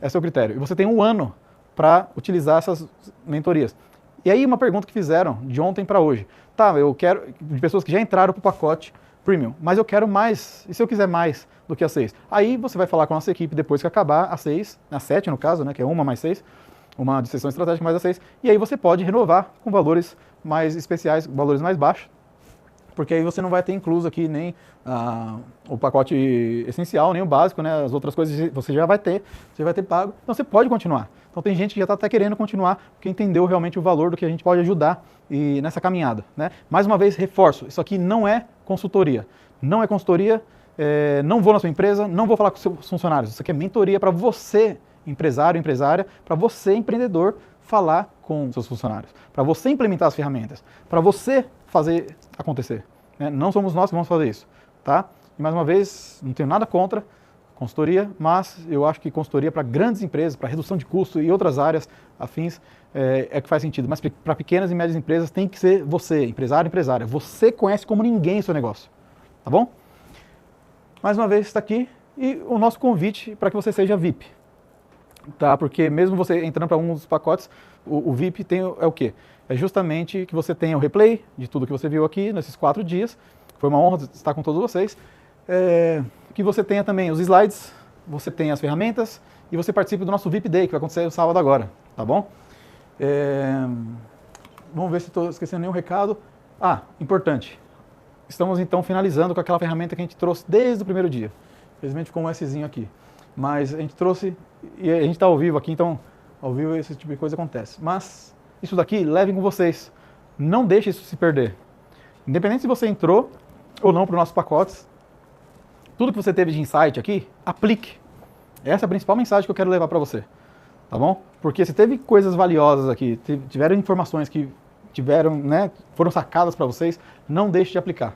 esse é o critério. E você tem 1 ano para utilizar essas mentorias. E aí uma pergunta que fizeram de ontem para hoje, tá, eu quero, de pessoas que já entraram para o pacote premium, mas eu quero mais, e se eu quiser mais do que as 6? Aí você vai falar com a nossa equipe depois que acabar as 6, as 7 no caso, né, que é 1 mais 6, uma de sessão estratégica mais a 6, e aí você pode renovar com valores mais especiais, valores mais baixos, porque aí você não vai ter incluso aqui nem o pacote essencial, nem o básico, né? As outras coisas você já vai ter, você vai ter pago, então você pode continuar. Então tem gente que já está até querendo continuar, porque entendeu realmente o valor do que a gente pode ajudar nessa caminhada, né? Mais uma vez, reforço, isso aqui não é consultoria, não é consultoria, não vou na sua empresa, não vou falar com seus funcionários, isso aqui é mentoria para você, empresário, empresária, para você, empreendedor, falar com seus funcionários, para você implementar as ferramentas, para você fazer acontecer, né? Não somos nós que vamos fazer isso, tá? E mais uma vez, não tenho nada contra consultoria, mas eu acho que consultoria para grandes empresas, para redução de custo e outras áreas afins, é que faz sentido. Mas para pequenas e médias empresas tem que ser você, empresário, empresária. Você conhece como ninguém o seu negócio, tá bom? mais uma vez está aqui e o nosso convite para que você seja VIP. Tá? Porque mesmo você entrando para alguns dos pacotes, o VIP é o quê? É justamente que você tenha o replay de tudo que você viu aqui nesses 4 dias. Foi uma honra estar com todos vocês. Que você tenha também os slides, você tenha as ferramentas e você participe do nosso VIP Day, que vai acontecer no sábado agora, tá bom? Vamos ver se estou esquecendo nenhum recado. Importante. Estamos então finalizando com aquela ferramenta que a gente trouxe desde o primeiro dia. Infelizmente ficou um Szinho aqui. Mas a gente trouxe e a gente está ao vivo aqui, então ao vivo esse tipo de coisa acontece. Mas isso daqui levem com vocês. Não deixe isso se perder. Independente se você entrou ou não para os nossos pacotes, tudo que você teve de insight aqui, aplique. Essa é a principal mensagem que eu quero levar para você. Tá bom? Porque se teve coisas valiosas aqui, tiveram informações que foram sacadas para vocês, não deixe de aplicar.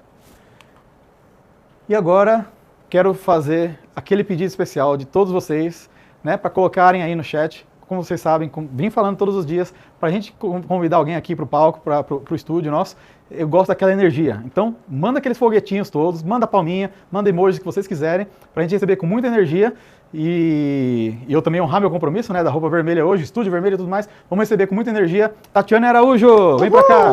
E agora, quero fazer aquele pedido especial de todos vocês, para colocarem aí no chat, como vocês sabem, vim falando todos os dias, para a gente convidar alguém aqui para o palco, para o estúdio nosso. Eu gosto daquela energia. Então, manda aqueles foguetinhos todos, manda palminha, manda emojis que vocês quiserem, para a gente receber com muita energia. E eu também honrar meu compromisso, da roupa vermelha hoje, estúdio vermelho e tudo mais. Vamos receber com muita energia. Tatiana Araújo, vem pra cá.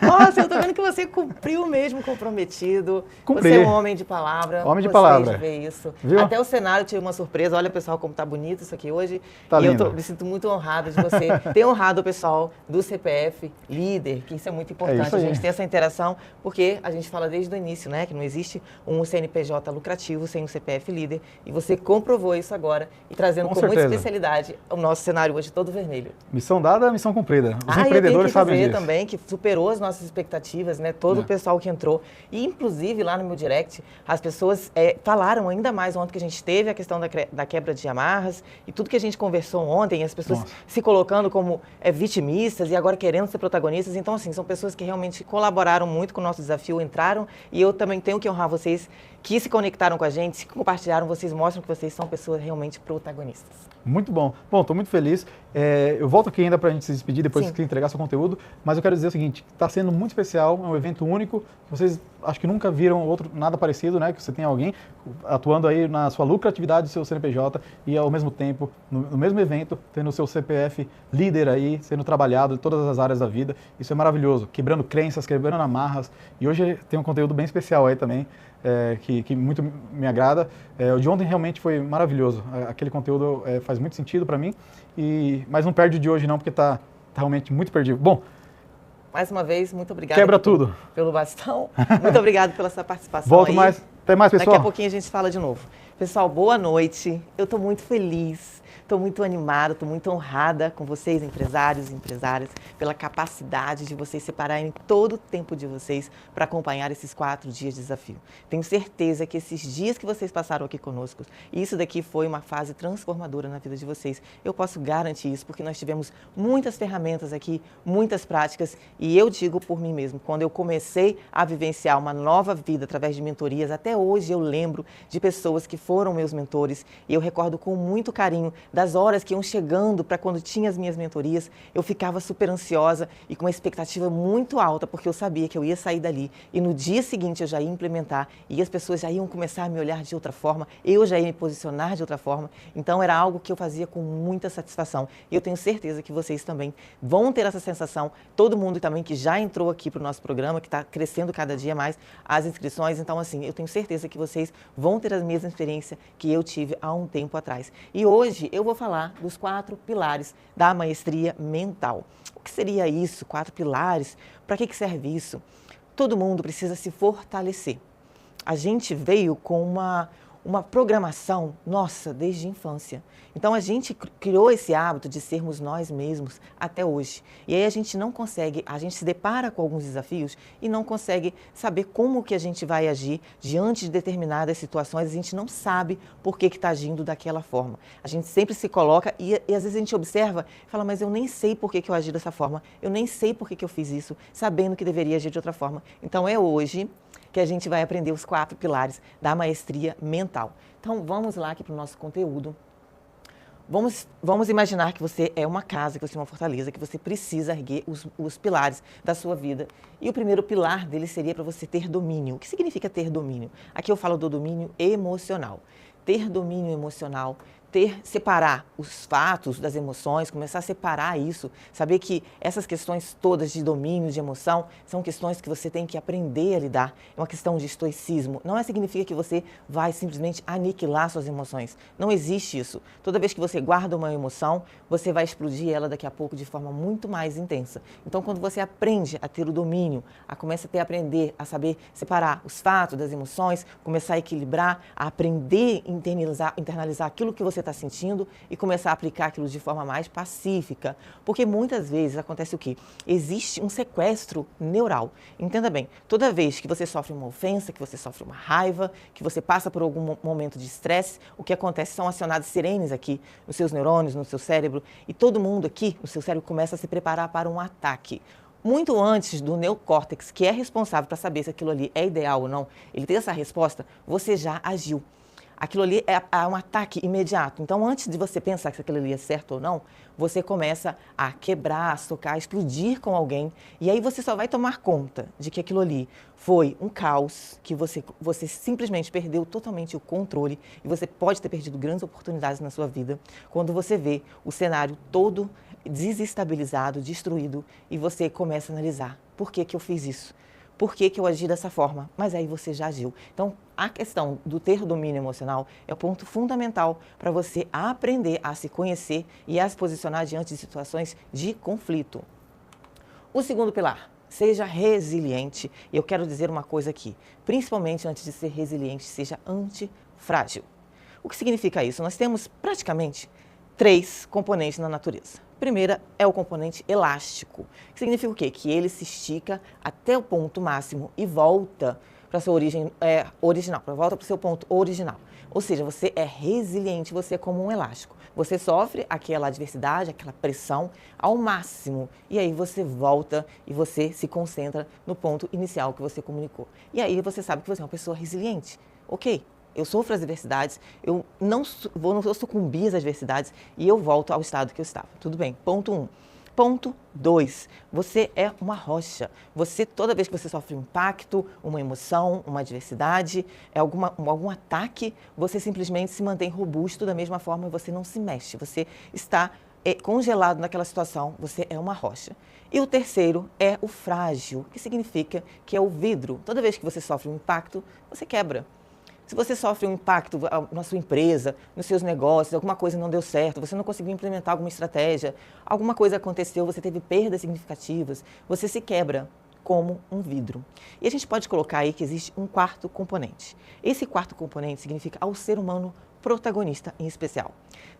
Nossa, eu tô vendo que você cumpriu mesmo comprometido. Cumpri. Você é um homem de palavra. Homem de palavra. De ver isso. Viu? Até o cenário tive uma surpresa. Olha, pessoal, como tá bonito isso aqui hoje. Tá e lindo. Eu me sinto muito honrada de você ter honrado o pessoal do CPF líder, que isso é muito importante. A gente ter essa interação, porque a gente fala desde o início, que não existe um CNPJ lucrativo sem um CPF líder. E você comprovou isso agora e trazendo com muita especialidade o nosso cenário hoje todo vermelho. Missão dada, missão cumprida. Os empreendedores sabem disso. Eu tenho que dizer também que superou as nossas expectativas, todo o pessoal que entrou. E, inclusive, lá no meu direct, as pessoas falaram ainda mais ontem que a gente teve a questão da quebra de amarras e tudo que a gente conversou ontem, as pessoas se colocando como vitimistas e agora querendo ser protagonistas. Então, assim, são pessoas que realmente colaboraram muito com o nosso desafio, entraram, e eu também tenho que honrar vocês que se conectaram com a gente, se compartilharam, vocês mostram que vocês são pessoas realmente protagonistas. Muito bom. Bom, estou muito feliz. Eu volto aqui ainda para a gente se despedir depois que entregar seu conteúdo, mas eu quero dizer o seguinte, está sendo muito especial, é um evento único, vocês acho que nunca viram nada parecido, que você tem alguém atuando aí na sua lucratividade do seu CNPJ e ao mesmo tempo, no mesmo evento, tendo o seu CPF líder aí, sendo trabalhado em todas as áreas da vida. Isso é maravilhoso, quebrando crenças, quebrando amarras, e hoje tem um conteúdo bem especial aí também, que muito me agrada. O de ontem realmente foi maravilhoso, aquele conteúdo faz muito sentido para mim, mas não perde o de hoje não, porque está realmente muito perdido. Bom, mais uma vez, muito obrigada pelo bastão. Muito obrigado pela sua participação. Volto aí. Até mais, pessoal. Daqui a pouquinho a gente fala de novo. Pessoal, boa noite. Eu estou muito feliz, estou muito animada, estou muito honrada com vocês, empresários e empresárias, pela capacidade de vocês separarem todo o tempo de vocês para acompanhar esses 4 dias de desafio. Tenho certeza que esses dias que vocês passaram aqui conosco, isso daqui foi uma fase transformadora na vida de vocês. Eu posso garantir isso, porque nós tivemos muitas ferramentas aqui, muitas práticas, e eu digo por mim mesmo, quando eu comecei a vivenciar uma nova vida através de mentorias, até hoje eu lembro de pessoas que foram meus mentores, e eu recordo com muito carinho das horas que iam chegando para quando tinha as minhas mentorias, eu ficava super ansiosa e com uma expectativa muito alta, porque eu sabia que eu ia sair dali e no dia seguinte eu já ia implementar e as pessoas já iam começar a me olhar de outra forma, eu já ia me posicionar de outra forma. Então era algo que eu fazia com muita satisfação e eu tenho certeza que vocês também vão ter essa sensação, todo mundo também que já entrou aqui para o nosso programa, que está crescendo cada dia mais as inscrições. Então, assim, eu tenho certeza que vocês vão ter a mesma experiência que eu tive há um tempo atrás. E hoje eu vou falar dos 4 pilares da maestria mental. O que seria isso? 4 pilares? Para que serve isso? Todo mundo precisa se fortalecer. A gente veio com uma programação nossa desde a infância. Então a gente criou esse hábito de sermos nós mesmos até hoje. E aí a gente não consegue, a gente se depara com alguns desafios e não consegue saber como que a gente vai agir diante de determinadas situações. A gente não sabe por que está agindo daquela forma. A gente sempre se coloca e às vezes a gente observa e fala, mas eu nem sei por que eu agi dessa forma, eu nem sei por que eu fiz isso, sabendo que deveria agir de outra forma. Então é hoje que a gente vai aprender os 4 pilares da maestria mental. Então, vamos lá aqui para o nosso conteúdo. Vamos imaginar que você é uma casa, que você é uma fortaleza, que você precisa erguer os pilares da sua vida. E o primeiro pilar dele seria para você ter domínio. O que significa ter domínio? Aqui eu falo do domínio emocional. Ter domínio emocional, separar os fatos das emoções, começar a separar isso, saber que essas questões todas de domínio, de emoção, são questões que você tem que aprender a lidar. É uma questão de estoicismo. Não significa que você vai simplesmente aniquilar suas emoções. Não existe isso. Toda vez que você guarda uma emoção, você vai explodir ela daqui a pouco de forma muito mais intensa. Então, quando você aprende a ter o domínio, começa a aprender a saber separar os fatos das emoções, começar a equilibrar, a aprender a internalizar aquilo que você está sentindo e começar a aplicar aquilo de forma mais pacífica. Porque muitas vezes acontece o quê? Existe um sequestro neural. Entenda bem, toda vez que você sofre uma ofensa, que você sofre uma raiva, que você passa por algum momento de estresse, o que acontece são acionadas sirenes aqui nos seus neurônios, no seu cérebro, e todo mundo aqui, no seu cérebro, começa a se preparar para um ataque. Muito antes do neocórtex, que é responsável para saber se aquilo ali é ideal ou não, ele ter essa resposta, você já agiu. Aquilo ali é um ataque imediato. Então, antes de você pensar se aquilo ali é certo ou não, você começa a quebrar, a socar, a explodir com alguém. E aí você só vai tomar conta de que aquilo ali foi um caos, que você simplesmente perdeu totalmente o controle e você pode ter perdido grandes oportunidades na sua vida quando você vê o cenário todo desestabilizado, destruído e você começa a analisar: por que eu fiz isso? Por que eu agi dessa forma? Mas aí você já agiu. Então, a questão do ter domínio emocional é o ponto fundamental para você aprender a se conhecer e a se posicionar diante de situações de conflito. O segundo pilar, seja resiliente. E eu quero dizer uma coisa aqui, principalmente antes de ser resiliente, seja antifrágil. O que significa isso? Nós temos praticamente 3 componentes na natureza. A primeira é o componente elástico, que significa o quê? Que ele se estica até o ponto máximo e volta para a sua origem original, volta para o seu ponto original. Ou seja, você é resiliente, você é como um elástico. Você sofre aquela adversidade, aquela pressão ao máximo. E aí você volta e você se concentra no ponto inicial que você comunicou. E aí você sabe que você é uma pessoa resiliente. Ok, eu sofro as adversidades, eu não vou sucumbir às adversidades e eu volto ao estado que eu estava. Tudo bem, ponto 1. Ponto 2, você é uma rocha. Você, toda vez que você sofre um impacto, uma emoção, uma adversidade, algum ataque, você simplesmente se mantém robusto da mesma forma e você não se mexe. Você está congelado naquela situação, você é uma rocha. E o terceiro é o frágil, que significa que é o vidro. Toda vez que você sofre um impacto, você quebra. Se você sofre um impacto na sua empresa, nos seus negócios, alguma coisa não deu certo, você não conseguiu implementar alguma estratégia, alguma coisa aconteceu, você teve perdas significativas, você se quebra como um vidro. E a gente pode colocar aí que existe um quarto componente. Esse quarto componente significa ao ser humano protagonista em especial.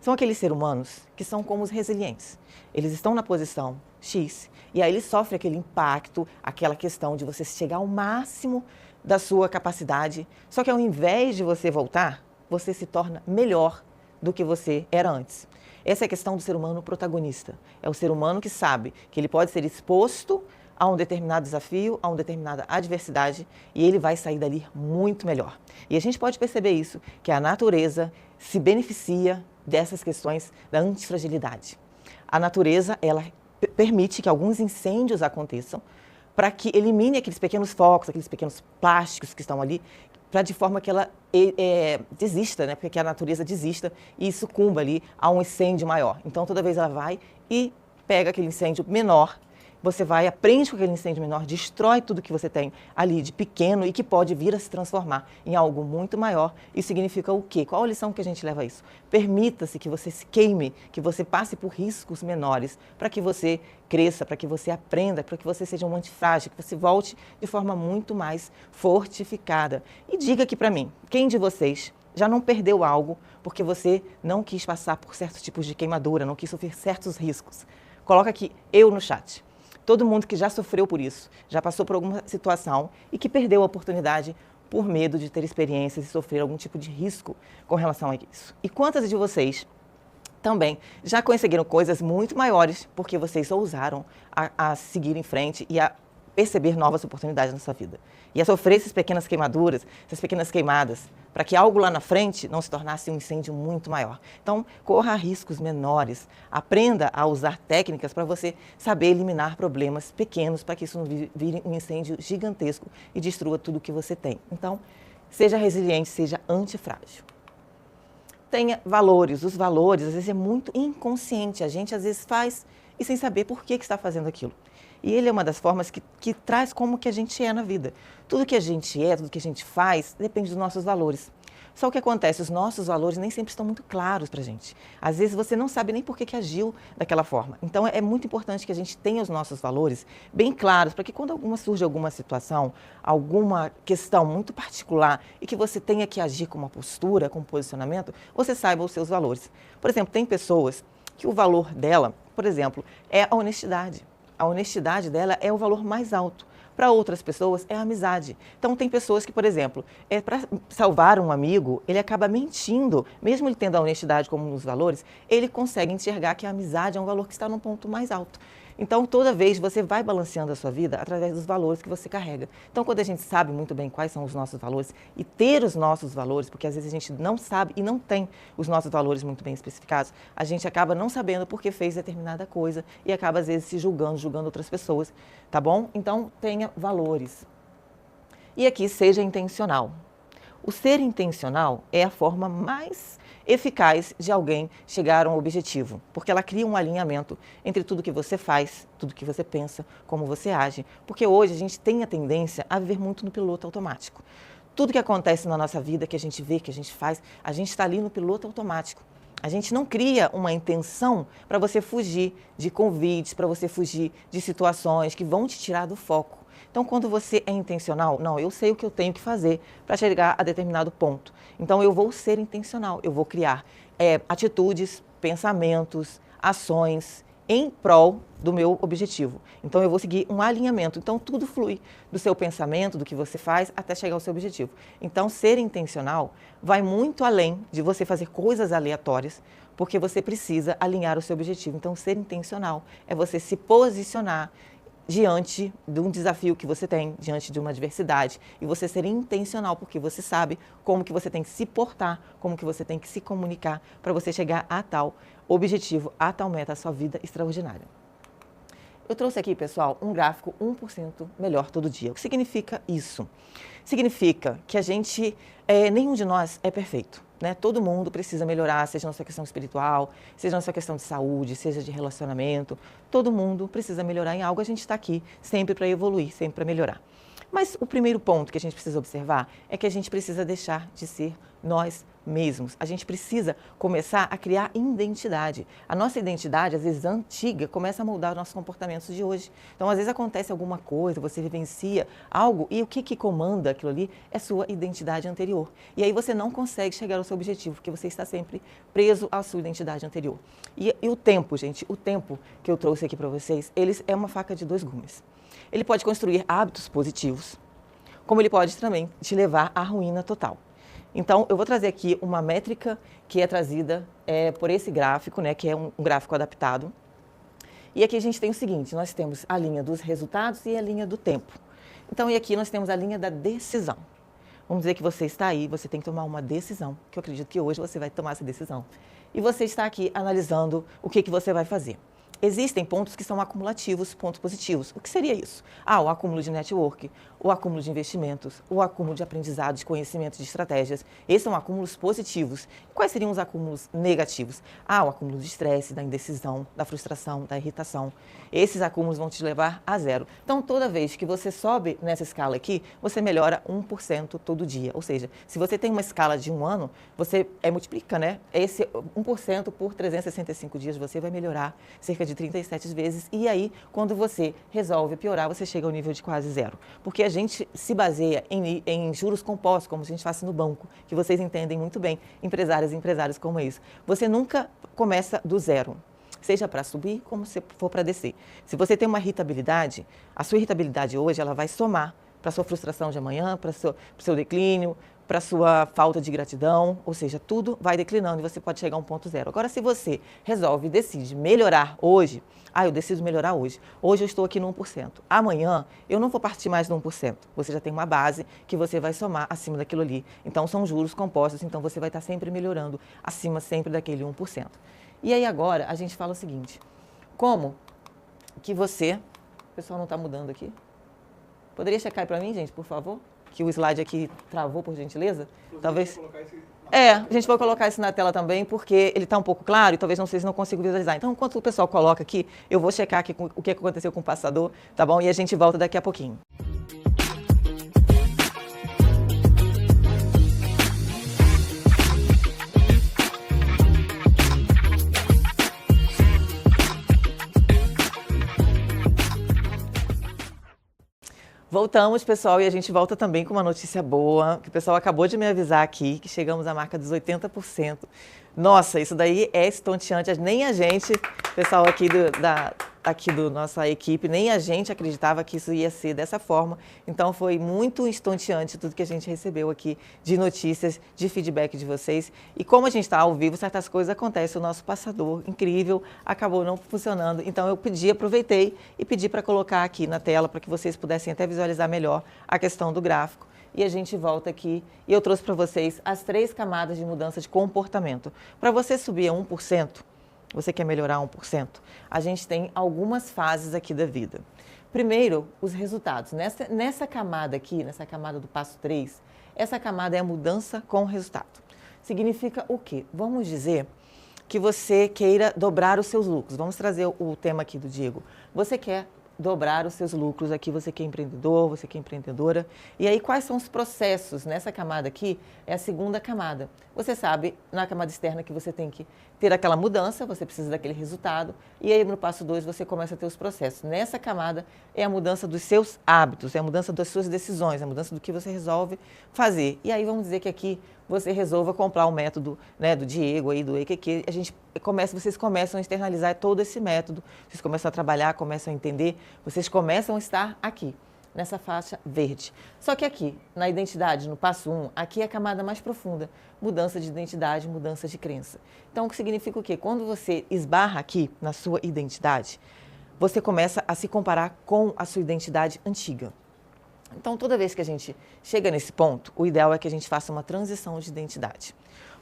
São aqueles seres humanos que são como os resilientes. Eles estão na posição X e aí eles sofrem aquele impacto, aquela questão de você chegar ao máximo da sua capacidade, só que ao invés de você voltar, você se torna melhor do que você era antes. Essa é a questão do ser humano protagonista. É o ser humano que sabe que ele pode ser exposto a um determinado desafio, a uma determinada adversidade, e ele vai sair dali muito melhor. E a gente pode perceber isso, que a natureza se beneficia dessas questões da antifragilidade. A natureza, ela permite que alguns incêndios aconteçam, para que elimine aqueles pequenos focos, aqueles pequenos plásticos que estão ali, de forma que ela desista, né? Porque que a natureza desista e sucumba ali a um incêndio maior. Então, toda vez ela vai e pega aquele incêndio menor, você vai, aprende com aquele incêndio menor, destrói tudo que você tem ali de pequeno e que pode vir a se transformar em algo muito maior. Isso significa o quê? Qual a lição que a gente leva a isso? Permita-se que você se queime, que você passe por riscos menores, para que você cresça, para que você aprenda, para que você seja um antifrágil, que você volte de forma muito mais fortificada. E diga aqui para mim, quem de vocês já não perdeu algo porque você não quis passar por certos tipos de queimadura, não quis sofrer certos riscos? Coloca aqui, eu no chat. Todo mundo que já sofreu por isso, já passou por alguma situação e que perdeu a oportunidade por medo de ter experiências e sofrer algum tipo de risco com relação a isso. E quantas de vocês também já conseguiram coisas muito maiores porque vocês ousaram a seguir em frente e a perceber novas oportunidades na sua vida. E a sofrer essas pequenas queimaduras, essas pequenas queimadas, para que algo lá na frente não se tornasse um incêndio muito maior. Então, corra riscos menores, aprenda a usar técnicas para você saber eliminar problemas pequenos, para que isso não vire um incêndio gigantesco e destrua tudo que você tem. Então, seja resiliente, seja antifrágil. Tenha valores. Os valores, às vezes, é muito inconsciente. A gente, às vezes, faz e sem saber por que está fazendo aquilo. E ele é uma das formas que traz como que a gente é na vida. Tudo que a gente é, tudo que a gente faz, depende dos nossos valores. Só o que acontece, os nossos valores nem sempre estão muito claros para a gente. Às vezes você não sabe nem por que agiu daquela forma. Então é muito importante que a gente tenha os nossos valores bem claros, para que quando surge alguma situação, alguma questão muito particular e que você tenha que agir com uma postura, com um posicionamento, você saiba os seus valores. Por exemplo, tem pessoas que o valor dela, por exemplo, é a honestidade. A honestidade dela é o valor mais alto. Para outras pessoas, é a amizade. Então, tem pessoas que, por exemplo, para salvar um amigo, ele acaba mentindo, mesmo ele tendo a honestidade como um dos valores, ele consegue enxergar que a amizade é um valor que está num ponto mais alto. Então, toda vez você vai balanceando a sua vida através dos valores que você carrega. Então, quando a gente sabe muito bem quais são os nossos valores e ter os nossos valores, porque às vezes a gente não sabe e não tem os nossos valores muito bem especificados, a gente acaba não sabendo por que fez determinada coisa e acaba às vezes se julgando outras pessoas, tá bom? Então, tenha valores. E aqui, seja intencional. O ser intencional é a forma mais eficaz de alguém chegar a um objetivo, porque ela cria um alinhamento entre tudo que você faz, tudo que você pensa, como você age, porque hoje a gente tem a tendência a viver muito no piloto automático. Tudo que acontece na nossa vida, que a gente vê, que a gente faz, a gente está ali no piloto automático. A gente não cria uma intenção para você fugir de convites, para você fugir de situações que vão te tirar do foco. Então, quando você é intencional, não, eu sei o que eu tenho que fazer para chegar a determinado ponto. Então, eu vou ser intencional, eu vou criar atitudes, pensamentos, ações em prol do meu objetivo. Então, eu vou seguir um alinhamento. Então, tudo flui do seu pensamento, do que você faz, até chegar ao seu objetivo. Então, ser intencional vai muito além de você fazer coisas aleatórias, porque você precisa alinhar o seu objetivo. Então, ser intencional é você se posicionar diante de um desafio que você tem, diante de uma adversidade, e você ser intencional, porque você sabe como que você tem que se portar, como que você tem que se comunicar para você chegar a tal objetivo, a tal meta, a sua vida extraordinária. Eu trouxe aqui, pessoal, um gráfico 1% melhor todo dia. O que significa isso? Significa que nenhum de nós é perfeito. Né? Todo mundo precisa melhorar, seja na sua questão espiritual, seja na sua questão de saúde, seja de relacionamento. Todo mundo precisa melhorar em algo. A gente está aqui sempre para evoluir, sempre para melhorar. Mas o primeiro ponto que a gente precisa observar é que a gente precisa deixar de ser nós mesmos. A gente precisa começar a criar identidade. A nossa identidade, às vezes antiga, começa a moldar os nossos comportamentos de hoje. Então, às vezes acontece alguma coisa, você vivencia algo e o que comanda aquilo ali é sua identidade anterior. E aí você não consegue chegar ao seu objetivo, porque você está sempre preso à sua identidade anterior. E o tempo, gente, o tempo que eu trouxe aqui para vocês, ele é uma faca de dois gumes. Ele pode construir hábitos positivos, como ele pode também te levar à ruína total. Então, eu vou trazer aqui uma métrica que é trazida por esse gráfico, né, que é um gráfico adaptado. E aqui a gente tem o seguinte, nós temos a linha dos resultados e a linha do tempo. Então, e aqui nós temos a linha da decisão. Vamos dizer que você está aí, você tem que tomar uma decisão, que eu acredito que hoje você vai tomar essa decisão. E você está aqui analisando o que você vai fazer. Existem pontos que são acumulativos, pontos positivos. O que seria isso? O acúmulo de network, o acúmulo de investimentos, o acúmulo de aprendizado, de conhecimentos, de estratégias. Esses são acúmulos positivos. E quais seriam os acúmulos negativos? O acúmulo de estresse, da indecisão, da frustração, da irritação. Esses acúmulos vão te levar a zero. Então, toda vez que você sobe nessa escala aqui, você melhora 1% todo dia. Ou seja, se você tem uma escala de um ano, você multiplica, né? Esse 1% por 365 dias, você vai melhorar cerca de 37 vezes, e aí, quando você resolve piorar, você chega ao nível de quase zero. Porque a gente se baseia em juros compostos, como a gente faz no banco, que vocês entendem muito bem, empresários e empresários como isso. Você nunca começa do zero, seja para subir, como se for para descer. Se você tem uma irritabilidade, a sua irritabilidade hoje, ela vai somar para a sua frustração de amanhã, para o seu declínio, para sua falta de gratidão, ou seja, tudo vai declinando e você pode chegar a um ponto zero. Agora, se você resolve e decide melhorar hoje, eu decido melhorar hoje. Hoje eu estou aqui no 1%. Amanhã eu não vou partir mais no 1%. Você já tem uma base que você vai somar acima daquilo ali. Então são juros compostos, então você vai estar sempre melhorando acima sempre daquele 1%. E aí agora a gente fala o seguinte, como que você... O pessoal não está mudando aqui? Poderia checar para mim, gente, por favor? Que o slide aqui travou, por gentileza? Talvez... a gente vai colocar isso na tela também, porque ele está um pouco claro e talvez vocês não consigam visualizar. Então, enquanto o pessoal coloca aqui, eu vou checar aqui o que aconteceu com o passador, tá bom? E a gente volta daqui a pouquinho. Voltamos, pessoal, e a gente volta também com uma notícia boa, que o pessoal acabou de me avisar aqui, que chegamos à marca dos 80%. Nossa, isso daí é estonteante, nem a gente, pessoal aqui do nossa equipe, nem a gente acreditava que isso ia ser dessa forma. Então foi muito estonteante tudo que a gente recebeu aqui de notícias, de feedback de vocês. E como a gente está ao vivo, certas coisas acontecem. O nosso passador incrível acabou não funcionando. Então eu aproveitei e pedi para colocar aqui na tela para que vocês pudessem até visualizar melhor a questão do gráfico. E a gente volta aqui e eu trouxe para vocês as 3 camadas de mudança de comportamento. Para você subir a 1%, você quer melhorar 1%, a gente tem algumas fases aqui da vida. Primeiro, os resultados. Nessa camada aqui, nessa camada do passo 3, essa camada é a mudança com resultado. Significa o quê? Vamos dizer que você queira dobrar os seus lucros. Vamos trazer o tema aqui do Diego. Você quer dobrar os seus lucros aqui, você que é empreendedor, você que é empreendedora. E aí, quais são os processos? Nessa camada aqui, é a segunda camada. Você sabe, na camada externa, que você tem que ter aquela mudança, você precisa daquele resultado. E aí, no passo 2, você começa a ter os processos. Nessa camada, é a mudança dos seus hábitos, é a mudança das suas decisões, é a mudança do que você resolve fazer. E aí, vamos dizer que aqui você resolva comprar o método, né, do Diego, aí, do EQQ. Vocês começam a externalizar todo esse método, vocês começam a trabalhar, começam a entender, vocês começam a estar aqui, nessa faixa verde. Só que aqui, na identidade, no passo 1, aqui é a camada mais profunda, mudança de identidade, mudança de crença. Então, o que significa o quê? Quando você esbarra aqui na sua identidade, você começa a se comparar com a sua identidade antiga. Então, toda vez que a gente chega nesse ponto, o ideal é que a gente faça uma transição de identidade.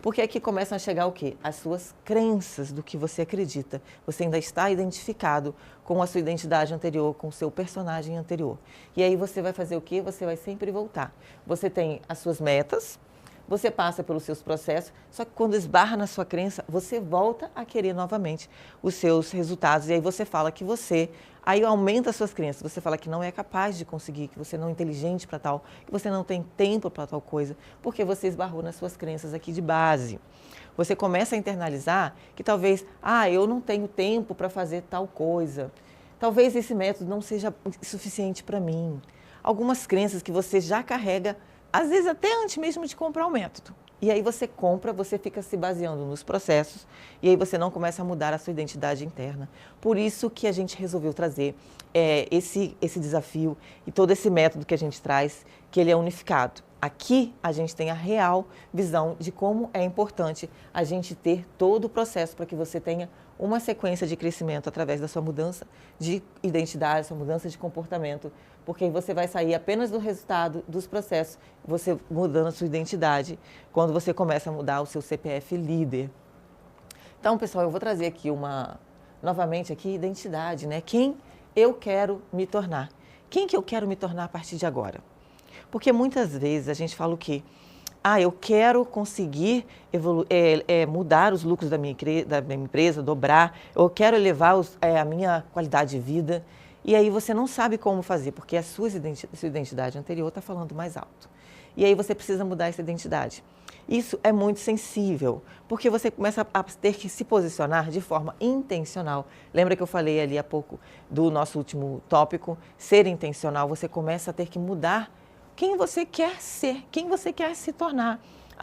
Porque aqui começam a chegar o quê? As suas crenças do que você acredita. Você ainda está identificado com a sua identidade anterior, com o seu personagem anterior. E aí você vai fazer o quê? Você vai sempre voltar. Você tem as suas metas, você passa pelos seus processos, só que quando esbarra na sua crença, você volta a querer novamente os seus resultados. E aí você fala que aí aumenta as suas crenças, você fala que não é capaz de conseguir, que você não é inteligente para tal, que você não tem tempo para tal coisa, porque você esbarrou nas suas crenças aqui de base. Você começa a internalizar que talvez, eu não tenho tempo para fazer tal coisa, talvez esse método não seja suficiente para mim. Algumas crenças que você já carrega, às vezes até antes mesmo de comprar o método. E aí você compra, você fica se baseando nos processos e aí você não começa a mudar a sua identidade interna. Por isso que a gente resolveu trazer esse desafio e todo esse método que a gente traz, que ele é unificado. Aqui a gente tem a real visão de como é importante a gente ter todo o processo para que você tenha uma sequência de crescimento através da sua mudança de identidade, sua mudança de comportamento, porque aí você vai sair apenas do resultado dos processos, você mudando a sua identidade, quando você começa a mudar o seu CPF líder. Então, pessoal, eu vou trazer aqui novamente aqui, identidade, né? Quem eu quero me tornar? Quem que eu quero me tornar a partir de agora? Porque muitas vezes a gente fala o quê? Eu quero conseguir mudar os lucros da minha empresa, dobrar, eu quero elevar a minha qualidade de vida. E aí você não sabe como fazer, porque a sua identidade anterior está falando mais alto. E aí você precisa mudar essa identidade. Isso é muito sensível, porque você começa a ter que se posicionar de forma intencional. Lembra que eu falei ali há pouco do nosso último tópico? Ser intencional, você começa a ter que mudar quem você quer ser, quem você quer se tornar.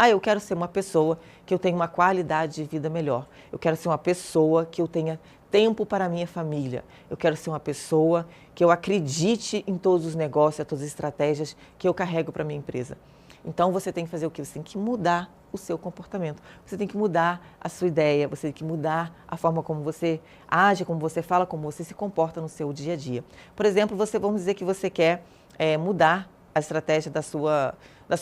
Eu quero ser uma pessoa que eu tenha uma qualidade de vida melhor. Eu quero ser uma pessoa que eu tenha tempo para a minha família. Eu quero ser uma pessoa que eu acredite em todos os negócios, todas as estratégias que eu carrego para a minha empresa. Então você tem que fazer o quê? Você tem que mudar o seu comportamento. Você tem que mudar a sua ideia, você tem que mudar a forma como você age, como você fala, como você se comporta no seu dia a dia. Por exemplo, vamos dizer que você quer mudar a estratégia da sua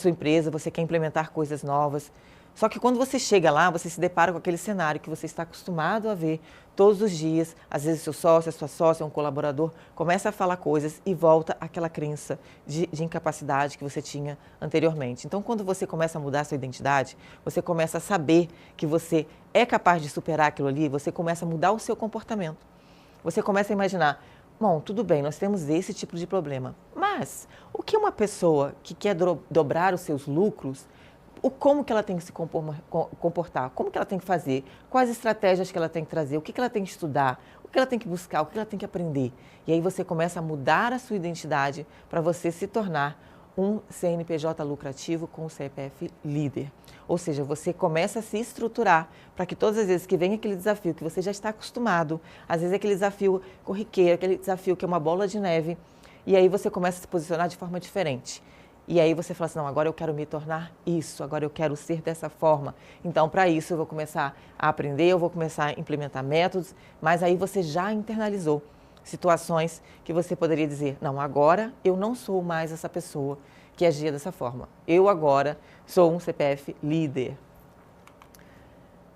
empresa, você quer implementar coisas novas. Só que quando você chega lá, você se depara com aquele cenário que você está acostumado a ver todos os dias. Às vezes seu sócio, a sua sócia, um colaborador, começa a falar coisas e volta àquela crença de incapacidade que você tinha anteriormente. Então, quando você começa a mudar a sua identidade, você começa a saber que você é capaz de superar aquilo ali, você começa a mudar o seu comportamento. Você começa a imaginar, bom, tudo bem, nós temos esse tipo de problema, mas o que uma pessoa que quer dobrar os seus lucros, como que ela tem que se comportar, como que ela tem que fazer, quais estratégias que ela tem que trazer, o que ela tem que estudar, o que ela tem que buscar, o que ela tem que aprender. E aí você começa a mudar a sua identidade para você se tornar um CNPJ lucrativo com o CPF líder. Ou seja, você começa a se estruturar para que todas as vezes que vem aquele desafio que você já está acostumado, às vezes aquele desafio corriqueiro, aquele desafio que é uma bola de neve, e aí você começa a se posicionar de forma diferente. E aí você fala assim, não, agora eu quero me tornar isso, agora eu quero ser dessa forma. Então, para isso, eu vou começar a aprender, eu vou começar a implementar métodos, mas aí você já internalizou situações que você poderia dizer, não, agora eu não sou mais essa pessoa que agia dessa forma. Eu agora sou um CPF líder.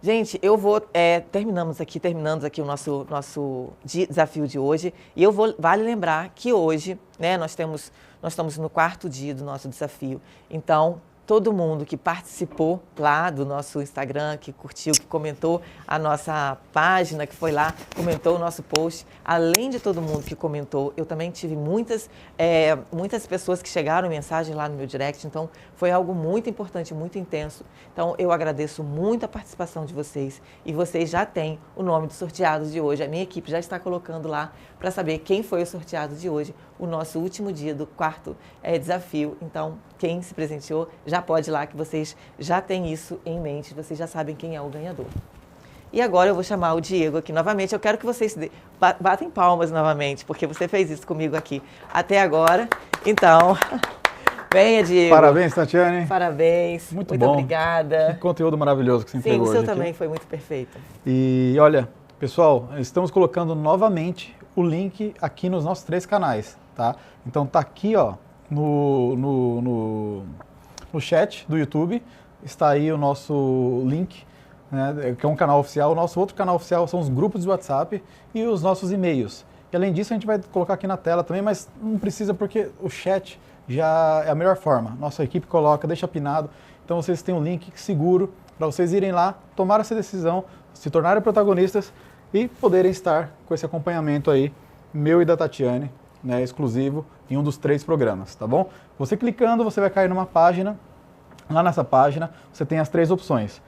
Gente, eu vou, terminando aqui o nosso desafio de hoje, e vale lembrar que hoje, né, nós estamos no 4º dia do nosso desafio, então todo mundo que participou lá do nosso Instagram, que curtiu, que comentou a nossa página, que foi lá, comentou o nosso post, além de todo mundo que comentou, eu também tive muitas pessoas que chegaram mensagem lá no meu direct, então foi algo muito importante, muito intenso. Então eu agradeço muito a participação de vocês e vocês já têm o nome dos sorteados de hoje. A minha equipe já está colocando lá para saber quem foi o sorteado de hoje, o nosso último dia do 4º desafio. Então, quem se presenteou já pode ir lá, que vocês já têm isso em mente, vocês já sabem quem é o ganhador. E agora eu vou chamar o Diego aqui novamente. Eu quero que vocês batem palmas novamente, porque você fez isso comigo aqui até agora. Então, venha, Diego. Parabéns, Tatiane. Parabéns. Muito bom. Obrigada. Que conteúdo maravilhoso que você entregou hoje. Sim, o seu também foi muito perfeito. E olha, pessoal, estamos colocando novamente o link aqui nos nossos 3 canais, tá? Então tá aqui, ó, no chat do YouTube, está aí o nosso link, né, que é um canal oficial. O nosso outro canal oficial são os grupos de WhatsApp e os nossos e-mails. E além disso, a gente vai colocar aqui na tela também, mas não precisa porque o chat já é a melhor forma. Nossa equipe coloca, deixa pinado. Então vocês têm um link seguro para vocês irem lá, tomar essa decisão, se tornarem protagonistas e poderem estar com esse acompanhamento aí, meu e da Tatiane, né, exclusivo em um dos 3 programas, tá bom? Você clicando, você vai cair numa página. Lá nessa página você tem as 3 opções,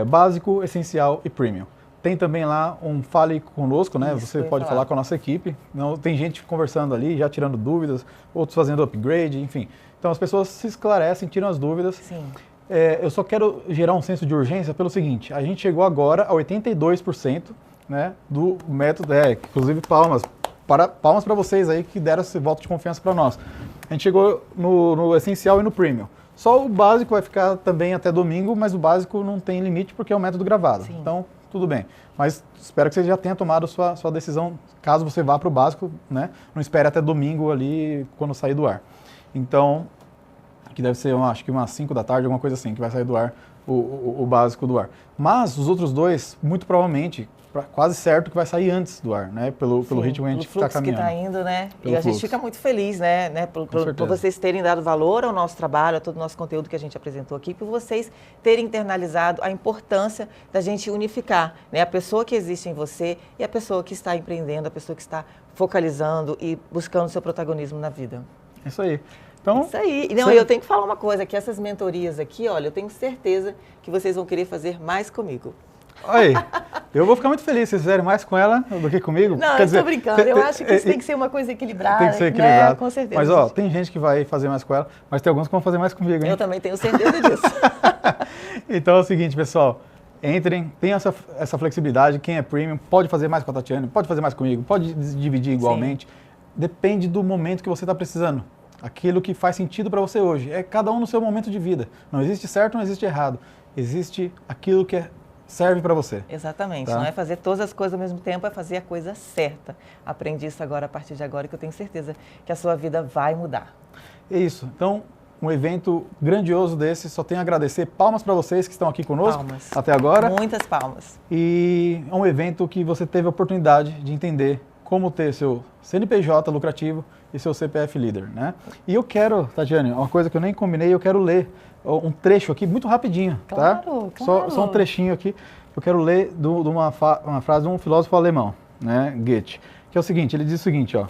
básico, essencial e premium. Tem também lá um Fale Conosco, né? Isso, você pode falar com a nossa equipe. Não, tem gente conversando ali, já tirando dúvidas, outros fazendo upgrade, enfim. Então as pessoas se esclarecem, tiram as dúvidas. Sim. Eu só quero gerar um senso de urgência pelo seguinte, a gente chegou agora a 82%, né, do método, inclusive palmas para vocês aí que deram esse voto de confiança para nós. A gente chegou no essencial e no premium. Só o básico vai ficar também até domingo, mas o básico não tem limite porque é um método gravado. Sim. Então, tudo bem. Mas espero que você já tenha tomado sua decisão, caso você vá para o básico, né? Não espere até domingo ali, quando sair do ar. Então, que deve ser, acho que umas 5 da tarde, alguma coisa assim, que vai sair do ar, o básico do ar. Mas os outros 2, muito provavelmente, quase certo que vai sair antes do ar, né? Pelo ritmo que a gente está caminhando. Que está indo, né? E a gente fica muito feliz, né? Por vocês terem dado valor ao nosso trabalho, a todo o nosso conteúdo que a gente apresentou aqui, por vocês terem internalizado a importância da gente unificar, né? A pessoa que existe em você e a pessoa que está empreendendo, a pessoa que está focalizando e buscando seu protagonismo na vida. Isso aí. Então, isso aí. Não, eu tenho que falar uma coisa, que essas mentorias aqui, olha, eu tenho certeza que vocês vão querer fazer mais comigo. Oi, eu vou ficar muito feliz se vocês fizerem mais com ela do que comigo. Não, eu estou brincando. Eu acho que isso tem que ser uma coisa equilibrada. Tem que ser equilibrado. Né? Com certeza. Mas, ó, tem gente que vai fazer mais com ela, mas tem alguns que vão fazer mais comigo, hein? Eu também tenho certeza disso. Então é o seguinte, pessoal. Entrem, tenham essa flexibilidade. Quem é premium pode fazer mais com a Tatiane, pode fazer mais comigo, pode dividir igualmente. Sim. Depende do momento que você está precisando. aquilo que faz sentido para você hoje. É cada um no seu momento de vida. Não existe certo, não existe errado. Existe aquilo que serve para você. Exatamente. Tá? Não é fazer todas as coisas ao mesmo tempo, é fazer a coisa certa. Aprendi isso agora, a partir de agora, que eu tenho certeza que a sua vida vai mudar. É isso. Então, um evento grandioso desse, só tenho a agradecer. Palmas para vocês que estão aqui conosco até agora. Muitas palmas. E é um evento que você teve a oportunidade de entender como ter seu CNPJ lucrativo e seu CPF líder, né? E eu quero, Tatiane, uma coisa que eu nem combinei, eu quero ler um trecho aqui, muito rapidinho, tá? Claro. Só um trechinho aqui. Eu quero ler de uma frase de um filósofo alemão, né, Goethe, que é o seguinte, ele diz o seguinte, ó: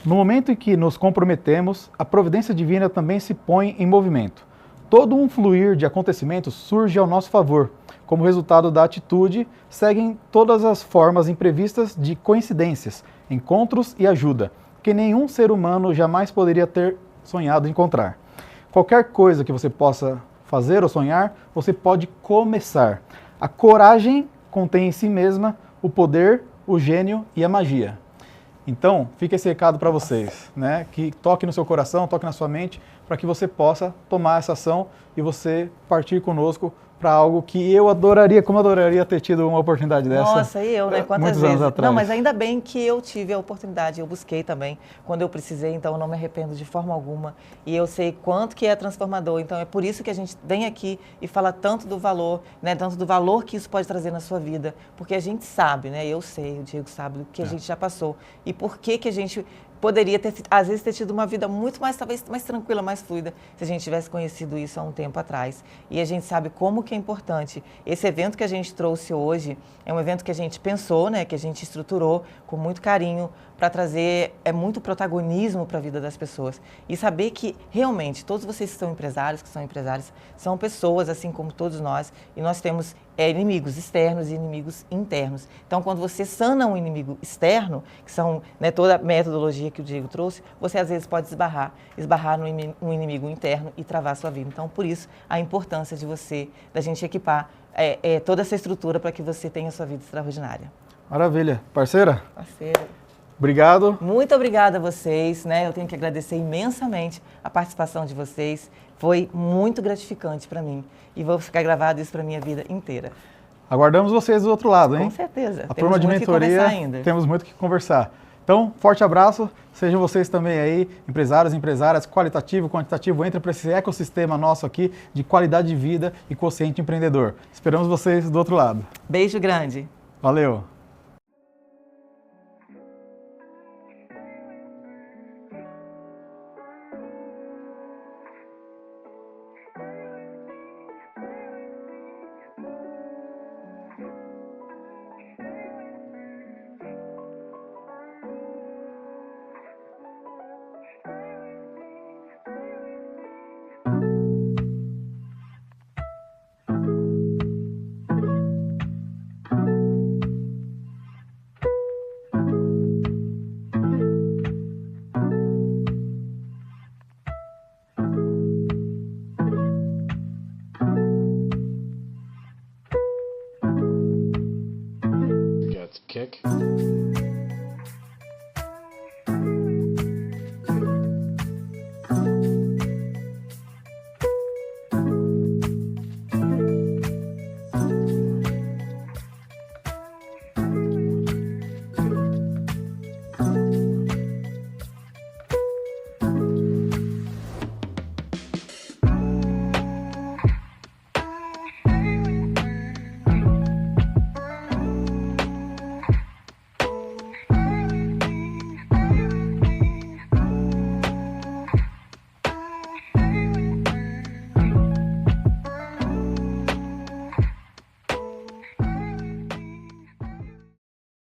no momento em que nos comprometemos, a providência divina também se põe em movimento. Todo um fluir de acontecimentos surge ao nosso favor. Como resultado da atitude, seguem todas as formas imprevistas de coincidências, encontros e ajuda, que nenhum ser humano jamais poderia ter sonhado encontrar. Qualquer coisa que você possa fazer ou sonhar, você pode começar. A coragem contém em si mesma o poder, o gênio e a magia. Então, fica esse recado para vocês, né? Que toque no seu coração, toque na sua mente, para que você possa tomar essa ação e você partir conosco para algo que eu adoraria, como eu adoraria ter tido uma oportunidade dessa. Nossa, e eu, né? Quantas muitos vezes? anos atrás. Não, mas ainda bem que eu tive a oportunidade, eu busquei também quando eu precisei, então eu não me arrependo de forma alguma. E eu sei quanto que é transformador, então é por isso que a gente vem aqui e fala tanto do valor, né? Tanto do valor que isso pode trazer na sua vida, porque a gente sabe, né? Eu sei, o Diego sabe do que a gente já passou e por que a gente poderia ter, às vezes, ter tido uma vida muito mais, talvez, mais tranquila, mais fluida, se a gente tivesse conhecido isso há um tempo atrás. E a gente sabe como que é importante. Esse evento que a gente trouxe hoje é um evento que a gente pensou, né, que a gente estruturou com muito carinho para trazer muito protagonismo para a vida das pessoas. E saber que, realmente, todos vocês que são empresários, são pessoas, assim como todos nós, e nós temos inimigos externos e inimigos internos. Então, quando você sana um inimigo externo, que são, né, toda a metodologia que o Diego trouxe, você às vezes pode esbarrar no inimigo interno e travar a sua vida. Então, por isso, a importância da gente equipar toda essa estrutura para que você tenha a sua vida extraordinária. Maravilha. Parceira? Parceira. Obrigado. Muito obrigada a vocês, né? Eu tenho que agradecer imensamente a participação de vocês. Foi muito gratificante para mim e vou ficar gravado isso para minha vida inteira. Aguardamos vocês do outro lado, hein? Com certeza. A turma de mentoria, temos muito que conversar. Então, forte abraço. Sejam vocês também aí, empresários, empresárias, qualitativo, quantitativo, entre para esse ecossistema nosso aqui de qualidade de vida e quociente empreendedor. Esperamos vocês do outro lado. Beijo grande. Valeu. Kick.